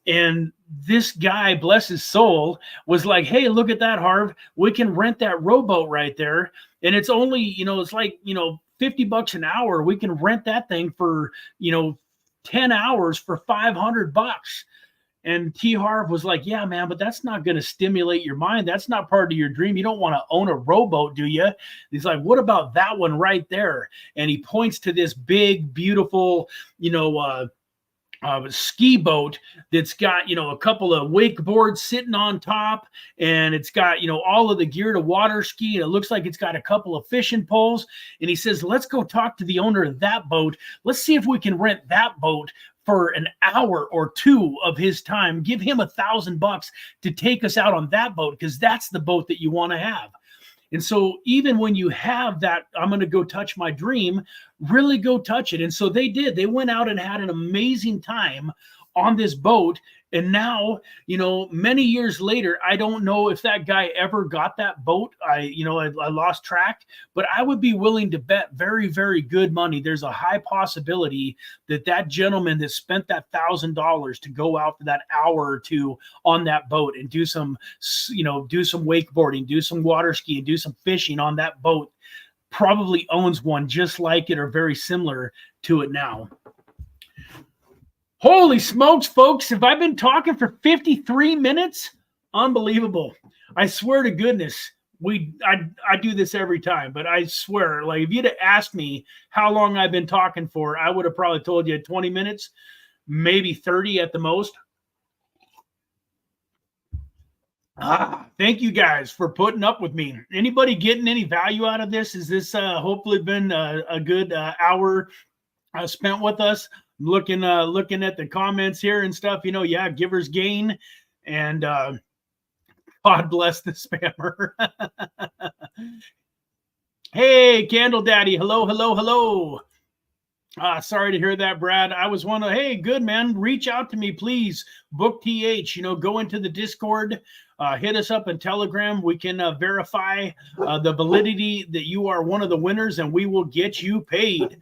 And this guy, bless his soul, was like, hey, look at that, Harv. We can rent that rowboat right there. And it's only, it's like, $50 an hour. We can rent that thing for, 10 hours for $500. And T. Harv was like, yeah, man, but that's not going to stimulate your mind. That's not part of your dream. You don't want to own a rowboat, do you? He's like, what about that one right there? And he points to this big, beautiful, ski boat that's got, a couple of wakeboards sitting on top, and it's got, all of the gear to water ski. And it looks like it's got a couple of fishing poles. And he says, let's go talk to the owner of that boat. Let's see if we can rent that boat for an hour or two of his time. Give him $1,000 to take us out on that boat, because that's the boat that you want to have. And so even when you have that, I'm going to go touch my dream, really go touch it. And so they did. They went out and had an amazing time on this boat. And now, many years later, I don't know if that guy ever got that boat. I lost track, but I would be willing to bet very, very good money. There's a high possibility that gentleman that spent that $1,000 to go out for that hour or two on that boat and do some wakeboarding, do some water skiing, do some fishing on that boat, probably owns one just like it or very similar to it now. Holy smokes, folks. Have I been talking for 53 minutes? Unbelievable. I swear to goodness, I do this every time, but I swear, like, if you'd have asked me how long I've been talking for, I would have probably told you 20 minutes, maybe 30 at the most. Thank you guys for putting up with me. Anybody getting any value out of this? Is this hopefully been a good hour spent with us? Looking at the comments here and stuff, yeah, givers gain, and God bless the spammer. Hey, Candle Daddy, hello. Sorry to hear that, Brad. I was wondering, hey, good man, reach out to me, please. Book TH, go into the Discord, hit us up in Telegram. We can verify the validity that you are one of the winners, and we will get you paid.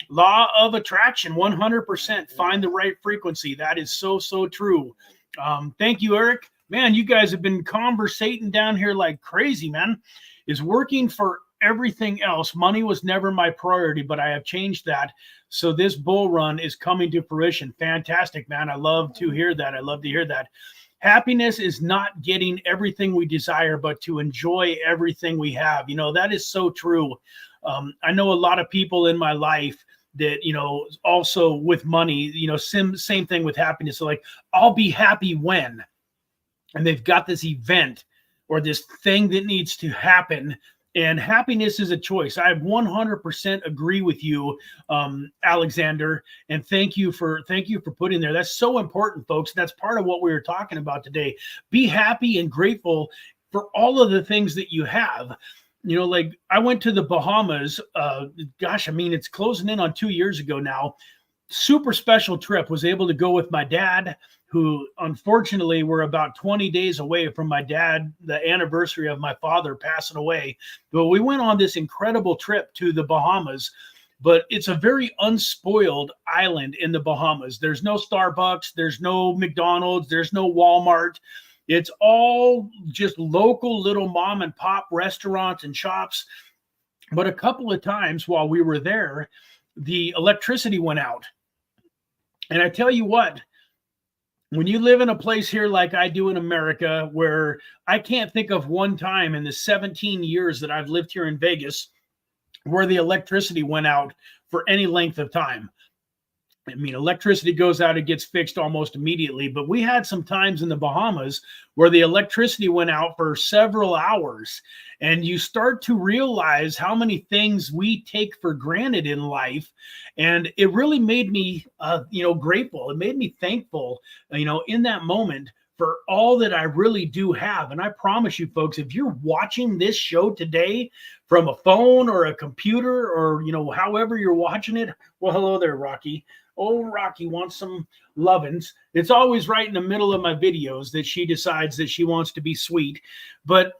Law of attraction, 100%. Find the right frequency. That is so, so true. Thank you, Eric. Man, you guys have been conversating down here like crazy, man. Is working for everything else. Money was never my priority, but I have changed that. So this bull run is coming to fruition. Fantastic, man. I love to hear that. I love to hear that. Happiness is not getting everything we desire, but to enjoy everything we have. That is so true. I know a lot of people in my life that, also with money, same thing with happiness. So like, I'll be happy when, and they've got this event or this thing that needs to happen. And happiness is a choice. I 100% agree with you, Alexander. And thank you for putting there. That's so important, folks. That's part of what we were talking about today. Be happy and grateful for all of the things that you have. Like I went to the Bahamas. It's closing in on 2 years ago now. Super special trip. Was able to go with my dad, who unfortunately we're about 20 days away from my dad, the anniversary of my father passing away. But we went on this incredible trip to the Bahamas. But it's a very unspoiled island in the Bahamas. There's no Starbucks, there's no McDonald's, there's no Walmart. It's all just local little mom and pop restaurants and shops. But a couple of times while we were there, the electricity went out. And I tell you what, when you live in a place here like I do in America, where I can't think of one time in the 17 years that I've lived here in Vegas where the electricity went out for any length of time. I mean, electricity goes out, it gets fixed almost immediately. But we had some times in the Bahamas where the electricity went out for several hours. And you start to realize how many things we take for granted in life. And it really made me, grateful. It made me thankful, in that moment for all that I really do have. And I promise you, folks, if you're watching this show today from a phone or a computer or, however you're watching it, well, hello there, Rocky. Oh, Rocky wants some lovin's. It's always right in the middle of my videos that she decides that she wants to be sweet. But,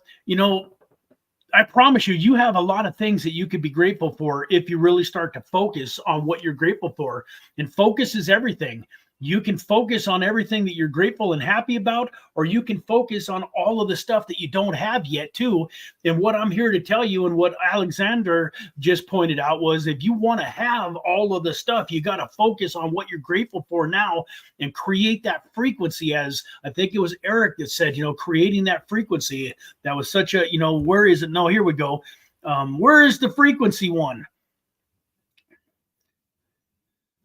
I promise you, you have a lot of things that you could be grateful for if you really start to focus on what you're grateful for. And focus is everything. You can focus on everything that you're grateful and happy about, or you can focus on all of the stuff that you don't have yet too. And what I'm here to tell you, and what Alexander just pointed out, was if you want to have all of the stuff, you got to focus on what you're grateful for now and create that frequency. As I think it was Eric that said, creating that frequency. That was such a, where is it? No, here we go. Where is the frequency one?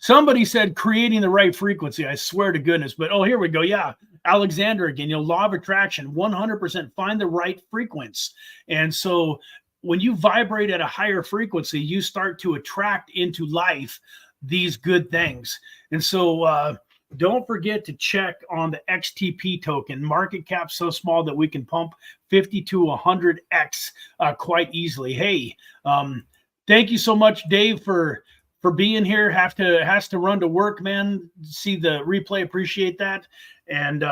Somebody said creating the right frequency. I swear to goodness. But, here we go. Yeah. Alexander again, law of attraction, 100% find the right frequency. And so when you vibrate at a higher frequency, you start to attract into life these good things. And so don't forget to check on the XTP token. Market cap so small that we can pump 50 to 100x quite easily. Hey, thank you so much, Dave, for being here. Has to run to work, man. See the replay, appreciate that. And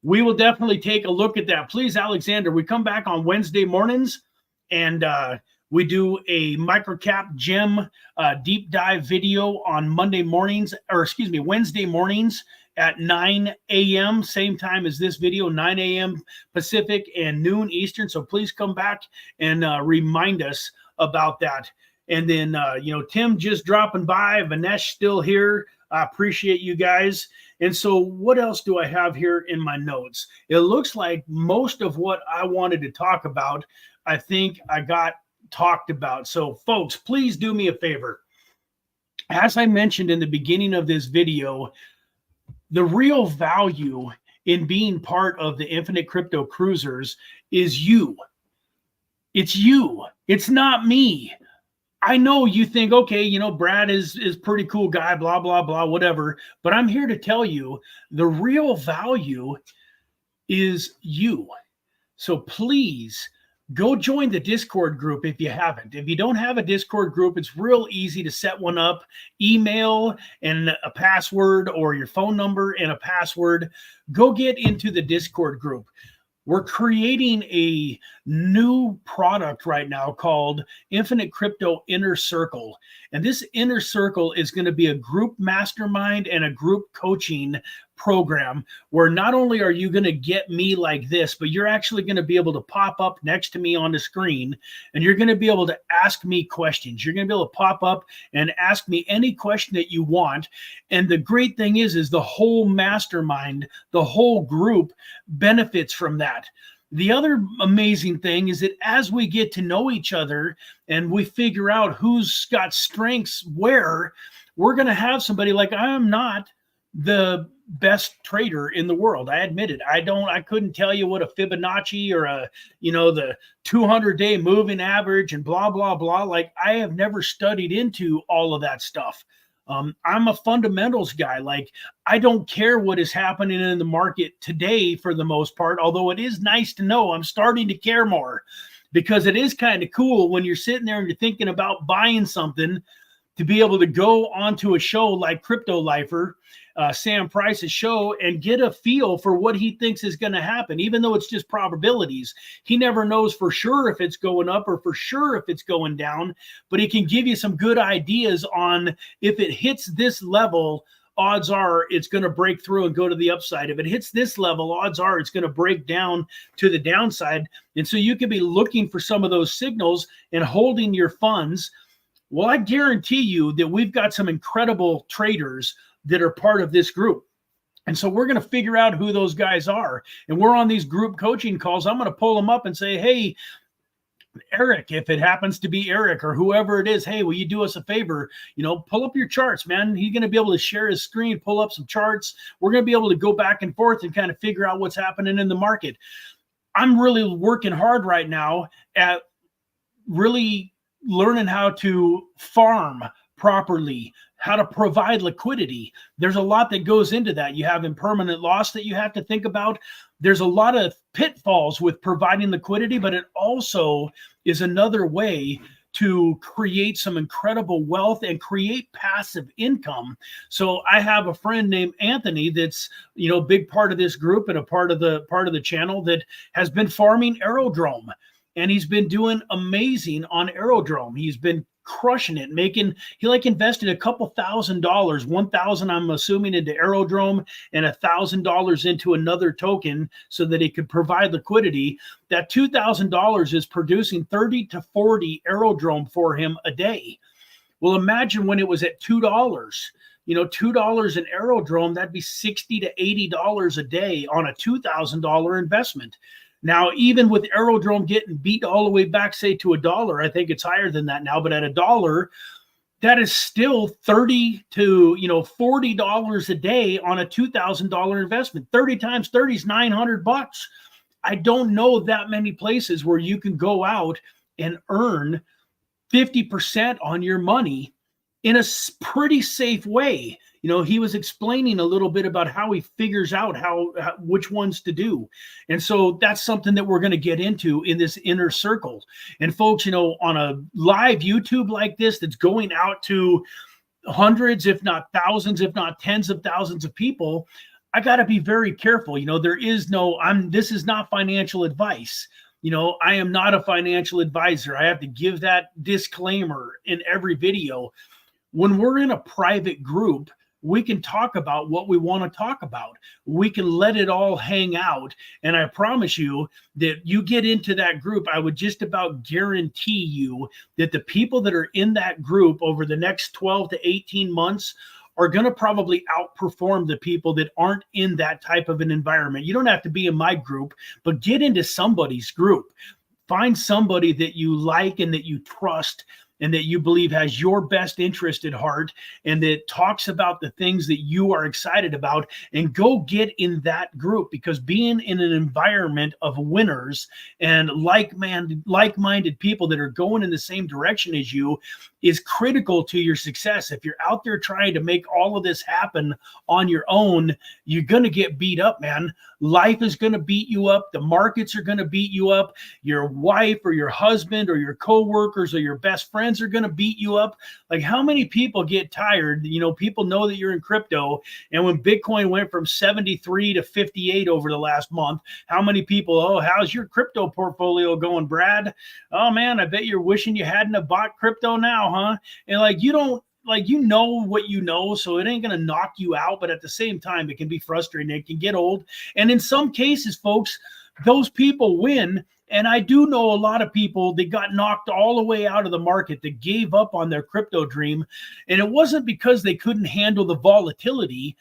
we will definitely take a look at that. Please, Alexander, we come back on Wednesday mornings and we do a microcap gem deep dive video on Wednesday mornings at 9 a.m. Same time as this video, 9 a.m. Pacific and noon Eastern. So please come back and remind us about that. And then, Tim just dropping by, Vanesh still here. I appreciate you guys. And so what else do I have here in my notes? It looks like most of what I wanted to talk about, I think I got talked about. So folks, please do me a favor. As I mentioned in the beginning of this video, the real value in being part of the Infinite Crypto Cruisers is you. It's you. It's not me. I know you think, okay, Brad is pretty cool guy, blah, blah, blah, whatever. But I'm here to tell you the real value is you. So please go join the Discord group if you haven't. If you don't have a Discord group, it's real easy to set one up. Email and a password, or your phone number and a password. Go get into the Discord group. We're creating a new product right now called Infinite Crypto Inner Circle. And this Inner Circle is going to be a group mastermind and a group coaching program where not only are you going to get me like this, but you're actually going to be able to pop up next to me on the screen, and you're going to be able to ask me questions. You're going to be able to pop up and ask me any question that you want. And the great thing is the whole mastermind, the whole group benefits from that. The other amazing thing is that as we get to know each other and we figure out who's got strengths where, we're going to have somebody like, I am not the best trader in the world. I admit it. I couldn't tell you what a Fibonacci or the 200-day moving average and blah, blah, blah. Like, I have never studied into all of that stuff. I'm a fundamentals guy. Like, I don't care what is happening in the market today for the most part, although it is nice to know. I'm starting to care more, because it is kind of cool when you're sitting there and you're thinking about buying something, to be able to go onto a show like Crypto Lifer, Sam Price's show, and get a feel for what he thinks is going to happen, even though it's just probabilities. He never knows for sure if it's going up or for sure if it's going down, but he can give you some good ideas on if it hits this level, odds are it's going to break through and go to the upside. If it hits this level, odds are it's going to break down to the downside. And so you could be looking for some of those signals and holding your funds. Well, I guarantee you that we've got some incredible traders that are part of this group. And so we're going to figure out who those guys are. And we're on these group coaching calls. I'm going to pull them up and say, hey, Eric, if it happens to be Eric or whoever it is, hey, will you do us a favor? Pull up your charts, man. He's going to be able to share his screen, pull up some charts. We're going to be able to go back and forth and kind of figure out what's happening in the market. I'm really working hard right now at really learning how to farm properly, how to provide liquidity. There's a lot that goes into that. You have impermanent loss that you have to think about. There's a lot of pitfalls with providing liquidity, but it also is another way to create some incredible wealth and create passive income. So I have a friend named Anthony that's, big part of this group and a part of the channel that has been farming Aerodrome. And he's been doing amazing on Aerodrome. He's been crushing it, he invested a couple $1,000, 1,000 I'm assuming into Aerodrome, and $1,000 into another token so that he could provide liquidity. That $2,000 is producing 30 to 40 Aerodrome for him a day. Well, imagine when it was at $2. $2 in Aerodrome, that'd be $60 to $80 a day on a $2,000 investment. Now, even with Aerodrome getting beat all the way back, say, to $1, I think it's higher than that now, but at $1, that is still $30 to $40 a day on a $2,000 investment. 30 times 30 is $900. I don't know that many places where you can go out and earn 50% on your money in a pretty safe way. He was explaining a little bit about how he figures out which ones to do. And so that's something that we're going to get into in this inner circle. And folks, on a live YouTube like this, that's going out to hundreds, if not thousands, if not tens of thousands of people, I got to be very careful. This is not financial advice. I am not a financial advisor. I have to give that disclaimer in every video. When we're in a private group, we can talk about what we want to talk about. We can let it all hang out. And I promise you that you get into that group, I would just about guarantee you that the people that are in that group over the next 12 to 18 months are going to probably outperform the people that aren't in that type of an environment. You don't have to be in my group, but get into somebody's group. Find somebody that you like and that you trust and that you believe has your best interest at heart and that talks about the things that you are excited about, and go get in that group, because being in an environment of winners and like-minded people that are going in the same direction as you is critical to your success. If you're out there trying to make all of this happen on your own, you're going to get beat up, man. Life is going to beat you up. The markets are going to beat you up. Your wife or your husband or your coworkers or your best friends are going to beat you up. Like, how many people get tired? People know that you're in crypto. And when Bitcoin went from 73 to 58 over the last month, how many people, oh, how's your crypto portfolio going, Brad? Oh man, I bet you're wishing you hadn't have bought crypto now, huh? And like, you don't like, you know what you know, so it ain't going to knock you out. But at the same time, it can be frustrating. It can get old. And in some cases, folks, those people win. And I do know a lot of people that got knocked all the way out of the market, that gave up on their crypto dream. And it wasn't because they couldn't handle the volatility.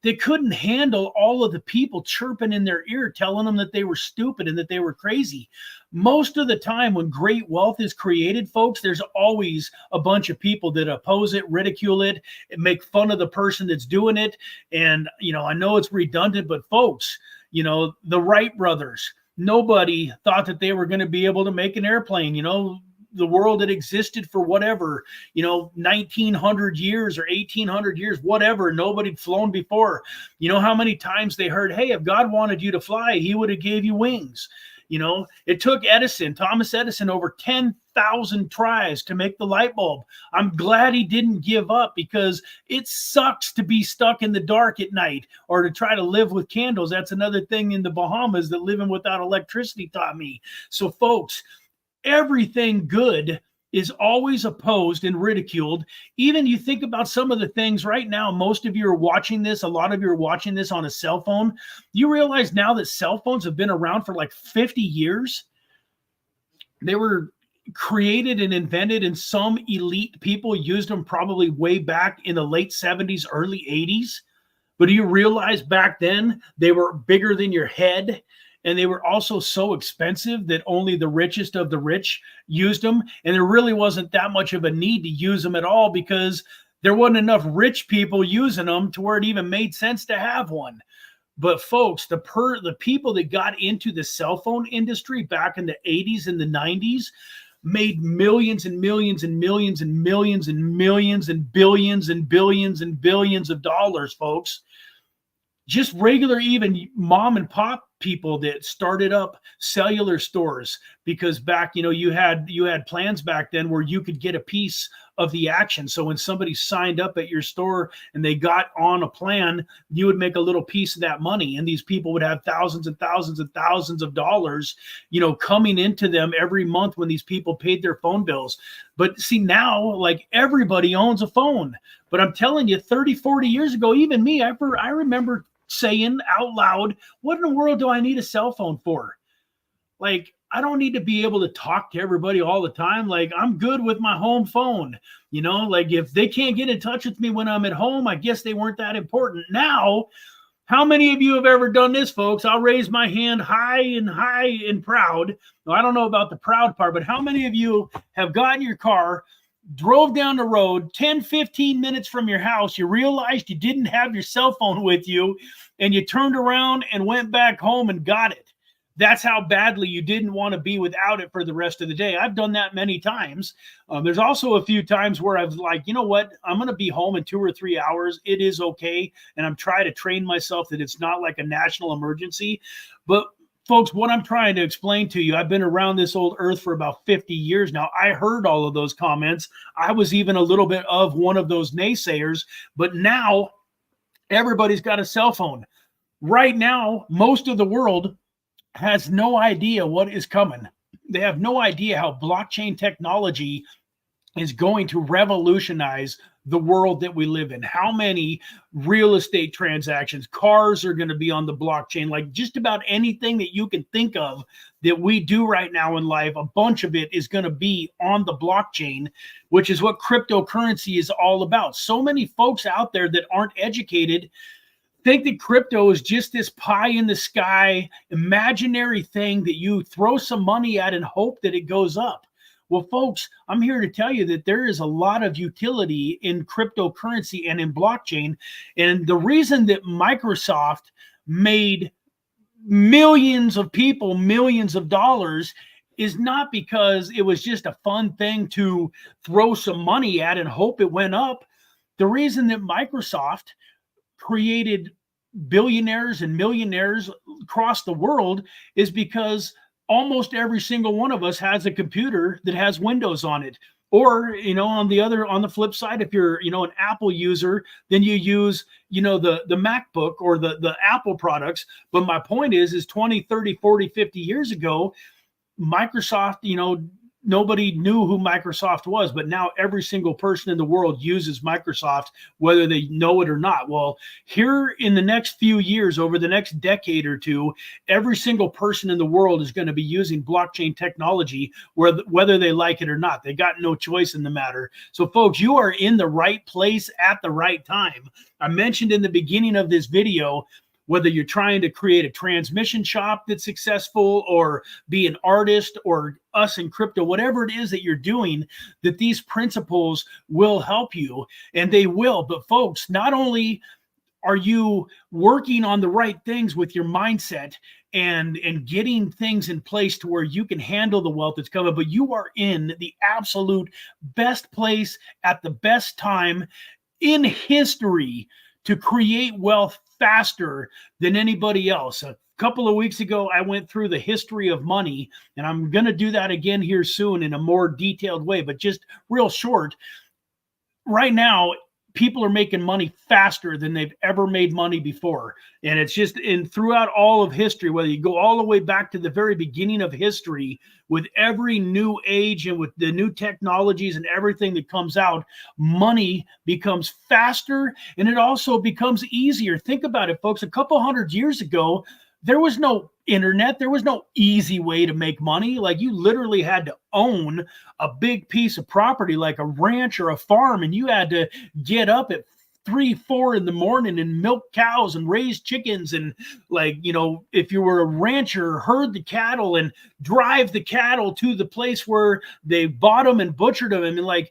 They couldn't handle all of the people chirping in their ear, telling them that they were stupid and that they were crazy. Most of the time when great wealth is created, folks, there's always a bunch of people that oppose it, ridicule it, and make fun of the person that's doing it. And, I know it's redundant, but folks, the Wright brothers, nobody thought that they were going to be able to make an airplane. The world had existed for whatever, 1900 years or 1800 years, whatever. Nobody'd flown before. How many times they heard, hey, if God wanted you to fly, he would have gave you wings. It took Thomas Edison, over 10,000 tries to make the light bulb. I'm glad he didn't give up, because it sucks to be stuck in the dark at night or to try to live with candles. That's another thing in the Bahamas that living without electricity taught me. So folks, everything good is always opposed and ridiculed. Even you think about some of the things right now, most of you are watching this, a lot of you are watching this on a cell phone. You realize now that cell phones have been around for like 50 years. They were created and invented, and some elite people used them probably way back in the late 70s, early 80s. But do you realize back then they were bigger than your head? And they were also so expensive that only the richest of the rich used them. And there really wasn't that much of a need to use them at all, because there wasn't enough rich people using them to where it even made sense to have one. But folks, the people that got into the cell phone industry back in the 80s and the 90s made millions and millions and millions and millions and millions and billions and billions and billions of dollars, folks. Just regular, even mom and pop people that started up cellular stores, because back, you had plans back then where you could get a piece of the action. So when somebody signed up at your store and they got on a plan, you would make a little piece of that money. And these people would have thousands and thousands and thousands of dollars, coming into them every month when these people paid their phone bills. But see, now, like, everybody owns a phone. But I'm telling you, 30, 40 years ago, even me, I remember saying out loud, what in the world do I need a cell phone for? Like, I don't need to be able to talk to everybody all the time. Like, I'm good with my home phone. Like, if they can't get in touch with me when I'm at home, I guess they weren't that important. Now, how many of you have ever done this, folks? I'll raise my hand high and proud. Now, I don't know about the proud part, but how many of you have gotten your car, drove down the road 10, 15 minutes from your house, you realized you didn't have your cell phone with you, and you turned around and went back home and got it? That's how badly you didn't want to be without it for the rest of the day. I've done that many times. There's also a few times where I've like, you know what? I'm going to be home in 2 or 3 hours. It is okay. And I'm trying to train myself that it's not like a national emergency. But folks, what I'm trying to explain to you, I've been around this old earth for about 50 years now. I heard all of those comments. I was even a little bit of one of those naysayers. But now everybody's got a cell phone. Right now, most of the world has no idea what is coming. They have no idea how blockchain technology is going to revolutionize the world that we live in. How many real estate transactions, cars are going to be on the blockchain, like just about anything that you can think of that we do right now in life, a bunch of it is going to be on the blockchain, which is what cryptocurrency is all about. So many folks out there that aren't educated think that crypto is just this pie in the sky, imaginary thing that you throw some money at and hope that it goes up. Well, folks, I'm here to tell you that there is a lot of utility in cryptocurrency and in blockchain. And the reason that Microsoft made millions of people millions of dollars is not because it was just a fun thing to throw some money at and hope it went up. The reason that Microsoft created billionaires and millionaires across the world is because almost every single one of us has a computer that has Windows on it. Or, on the flip side, if you're, an Apple user, then you use, the MacBook or the Apple products. But my point is 20, 30, 40, 50 years ago, Microsoft, nobody knew who Microsoft was, but now every single person in the world uses Microsoft, whether they know it or not. Well, here in the next few years, over the next decade or two, every single person in the world is going to be using blockchain technology, whether they like it or not. They got no choice in the matter. So, folks, you are in the right place at the right time. I mentioned in the beginning of this video, whether you're trying to create a transmission shop that's successful, or be an artist, or us in crypto, whatever it is that you're doing, that these principles will help you, and they will. But folks, not only are you working on the right things with your mindset and getting things in place to where you can handle the wealth that's coming, but you are in the absolute best place at the best time in history to create wealth faster than anybody else. A couple of weeks ago, I went through the history of money, and I'm going to do that again here soon in a more detailed way, but just real short. Right now, people are making money faster than they've ever made money before. And it's just throughout all of history, whether you go all the way back to the very beginning of history, with every new age and with the new technologies and everything that comes out, money becomes faster, and it also becomes easier. Think about it, folks. A couple hundred years ago, there was no internet. There was no easy way to make money. Like, you literally had to own a big piece of property, like a ranch or a farm, and you had to get up at 3, 4 in the morning and milk cows and raise chickens, and, like, you know, if you were a rancher, herd the cattle and drive the cattle to the place where they bought them and butchered them. And like,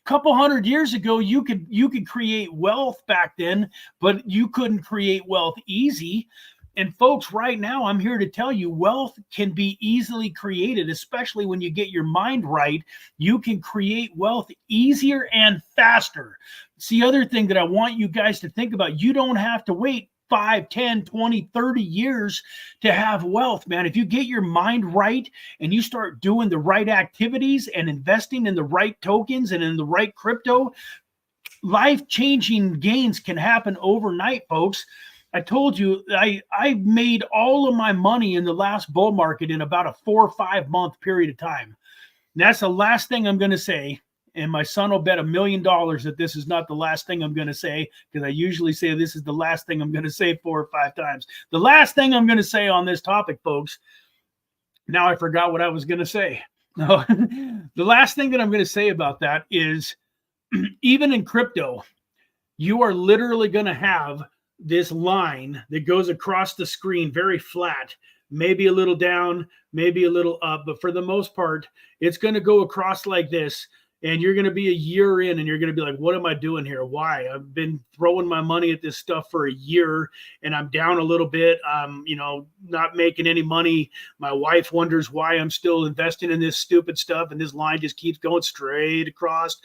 couple hundred years ago, you could create wealth back then, but you couldn't create wealth easy. And folks, right now, I'm here to tell you, wealth can be easily created, especially when you get your mind right. You can create wealth easier and faster. It's the other thing that I want you guys to think about. You don't have to wait 5, 10, 20, 30 years to have wealth, man. If you get your mind right and you start doing the right activities and investing in the right tokens and in the right crypto, life-changing gains can happen overnight, folks. I told you, I made all of my money in the last bull market in about a 4 or 5 month period of time. And that's the last thing I'm going to say. And my son will bet $1 million that this is not the last thing I'm going to say, because I usually say this is the last thing I'm going to say 4 or 5 times. The last thing I'm going to say on this topic, folks, now I forgot what I was going to say. No, the last thing that I'm going to say about that is, even in crypto, you are literally going to have this line that goes across the screen, very flat, maybe a little down, maybe a little up, but for the most part, it's going to go across like this. And you're going to be a year in, and you're going to be like, what am I doing here? Why? I've been throwing my money at this stuff for a year, and I'm down a little bit. I'm, not making any money. My wife wonders why I'm still investing in this stupid stuff. And this line just keeps going straight across.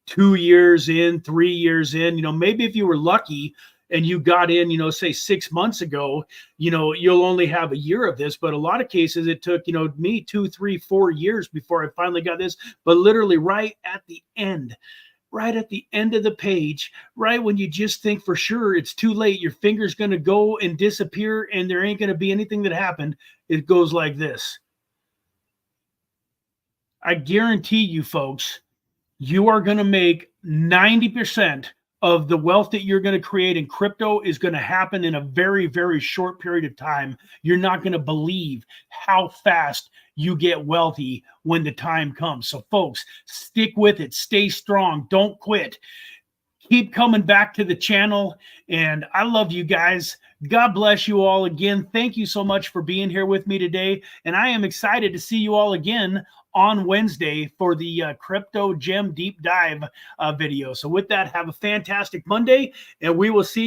2 years in, 3 years in, maybe if you were lucky and you got in, say 6 months ago, you'll only have a year of this. But a lot of cases, it took, me 2, 3, 4 years before I finally got this. But literally right at the end of the page, right when you just think for sure it's too late, your finger's going to go and disappear, and there ain't going to be anything that happened, it goes like this. I guarantee you, folks, you are going to make 90% of the wealth that you're going to create in crypto is going to happen in a very, very short period of time. You're not going to believe how fast you get wealthy when the time comes. So, folks, stick with it. Stay strong. Don't quit. Keep coming back to the channel. And I love you guys. God bless you all again. Thank you so much for being here with me today. And I am excited to see you all again on Wednesday for the Crypto Gem Deep Dive video. So with that, have a fantastic Monday, and we will see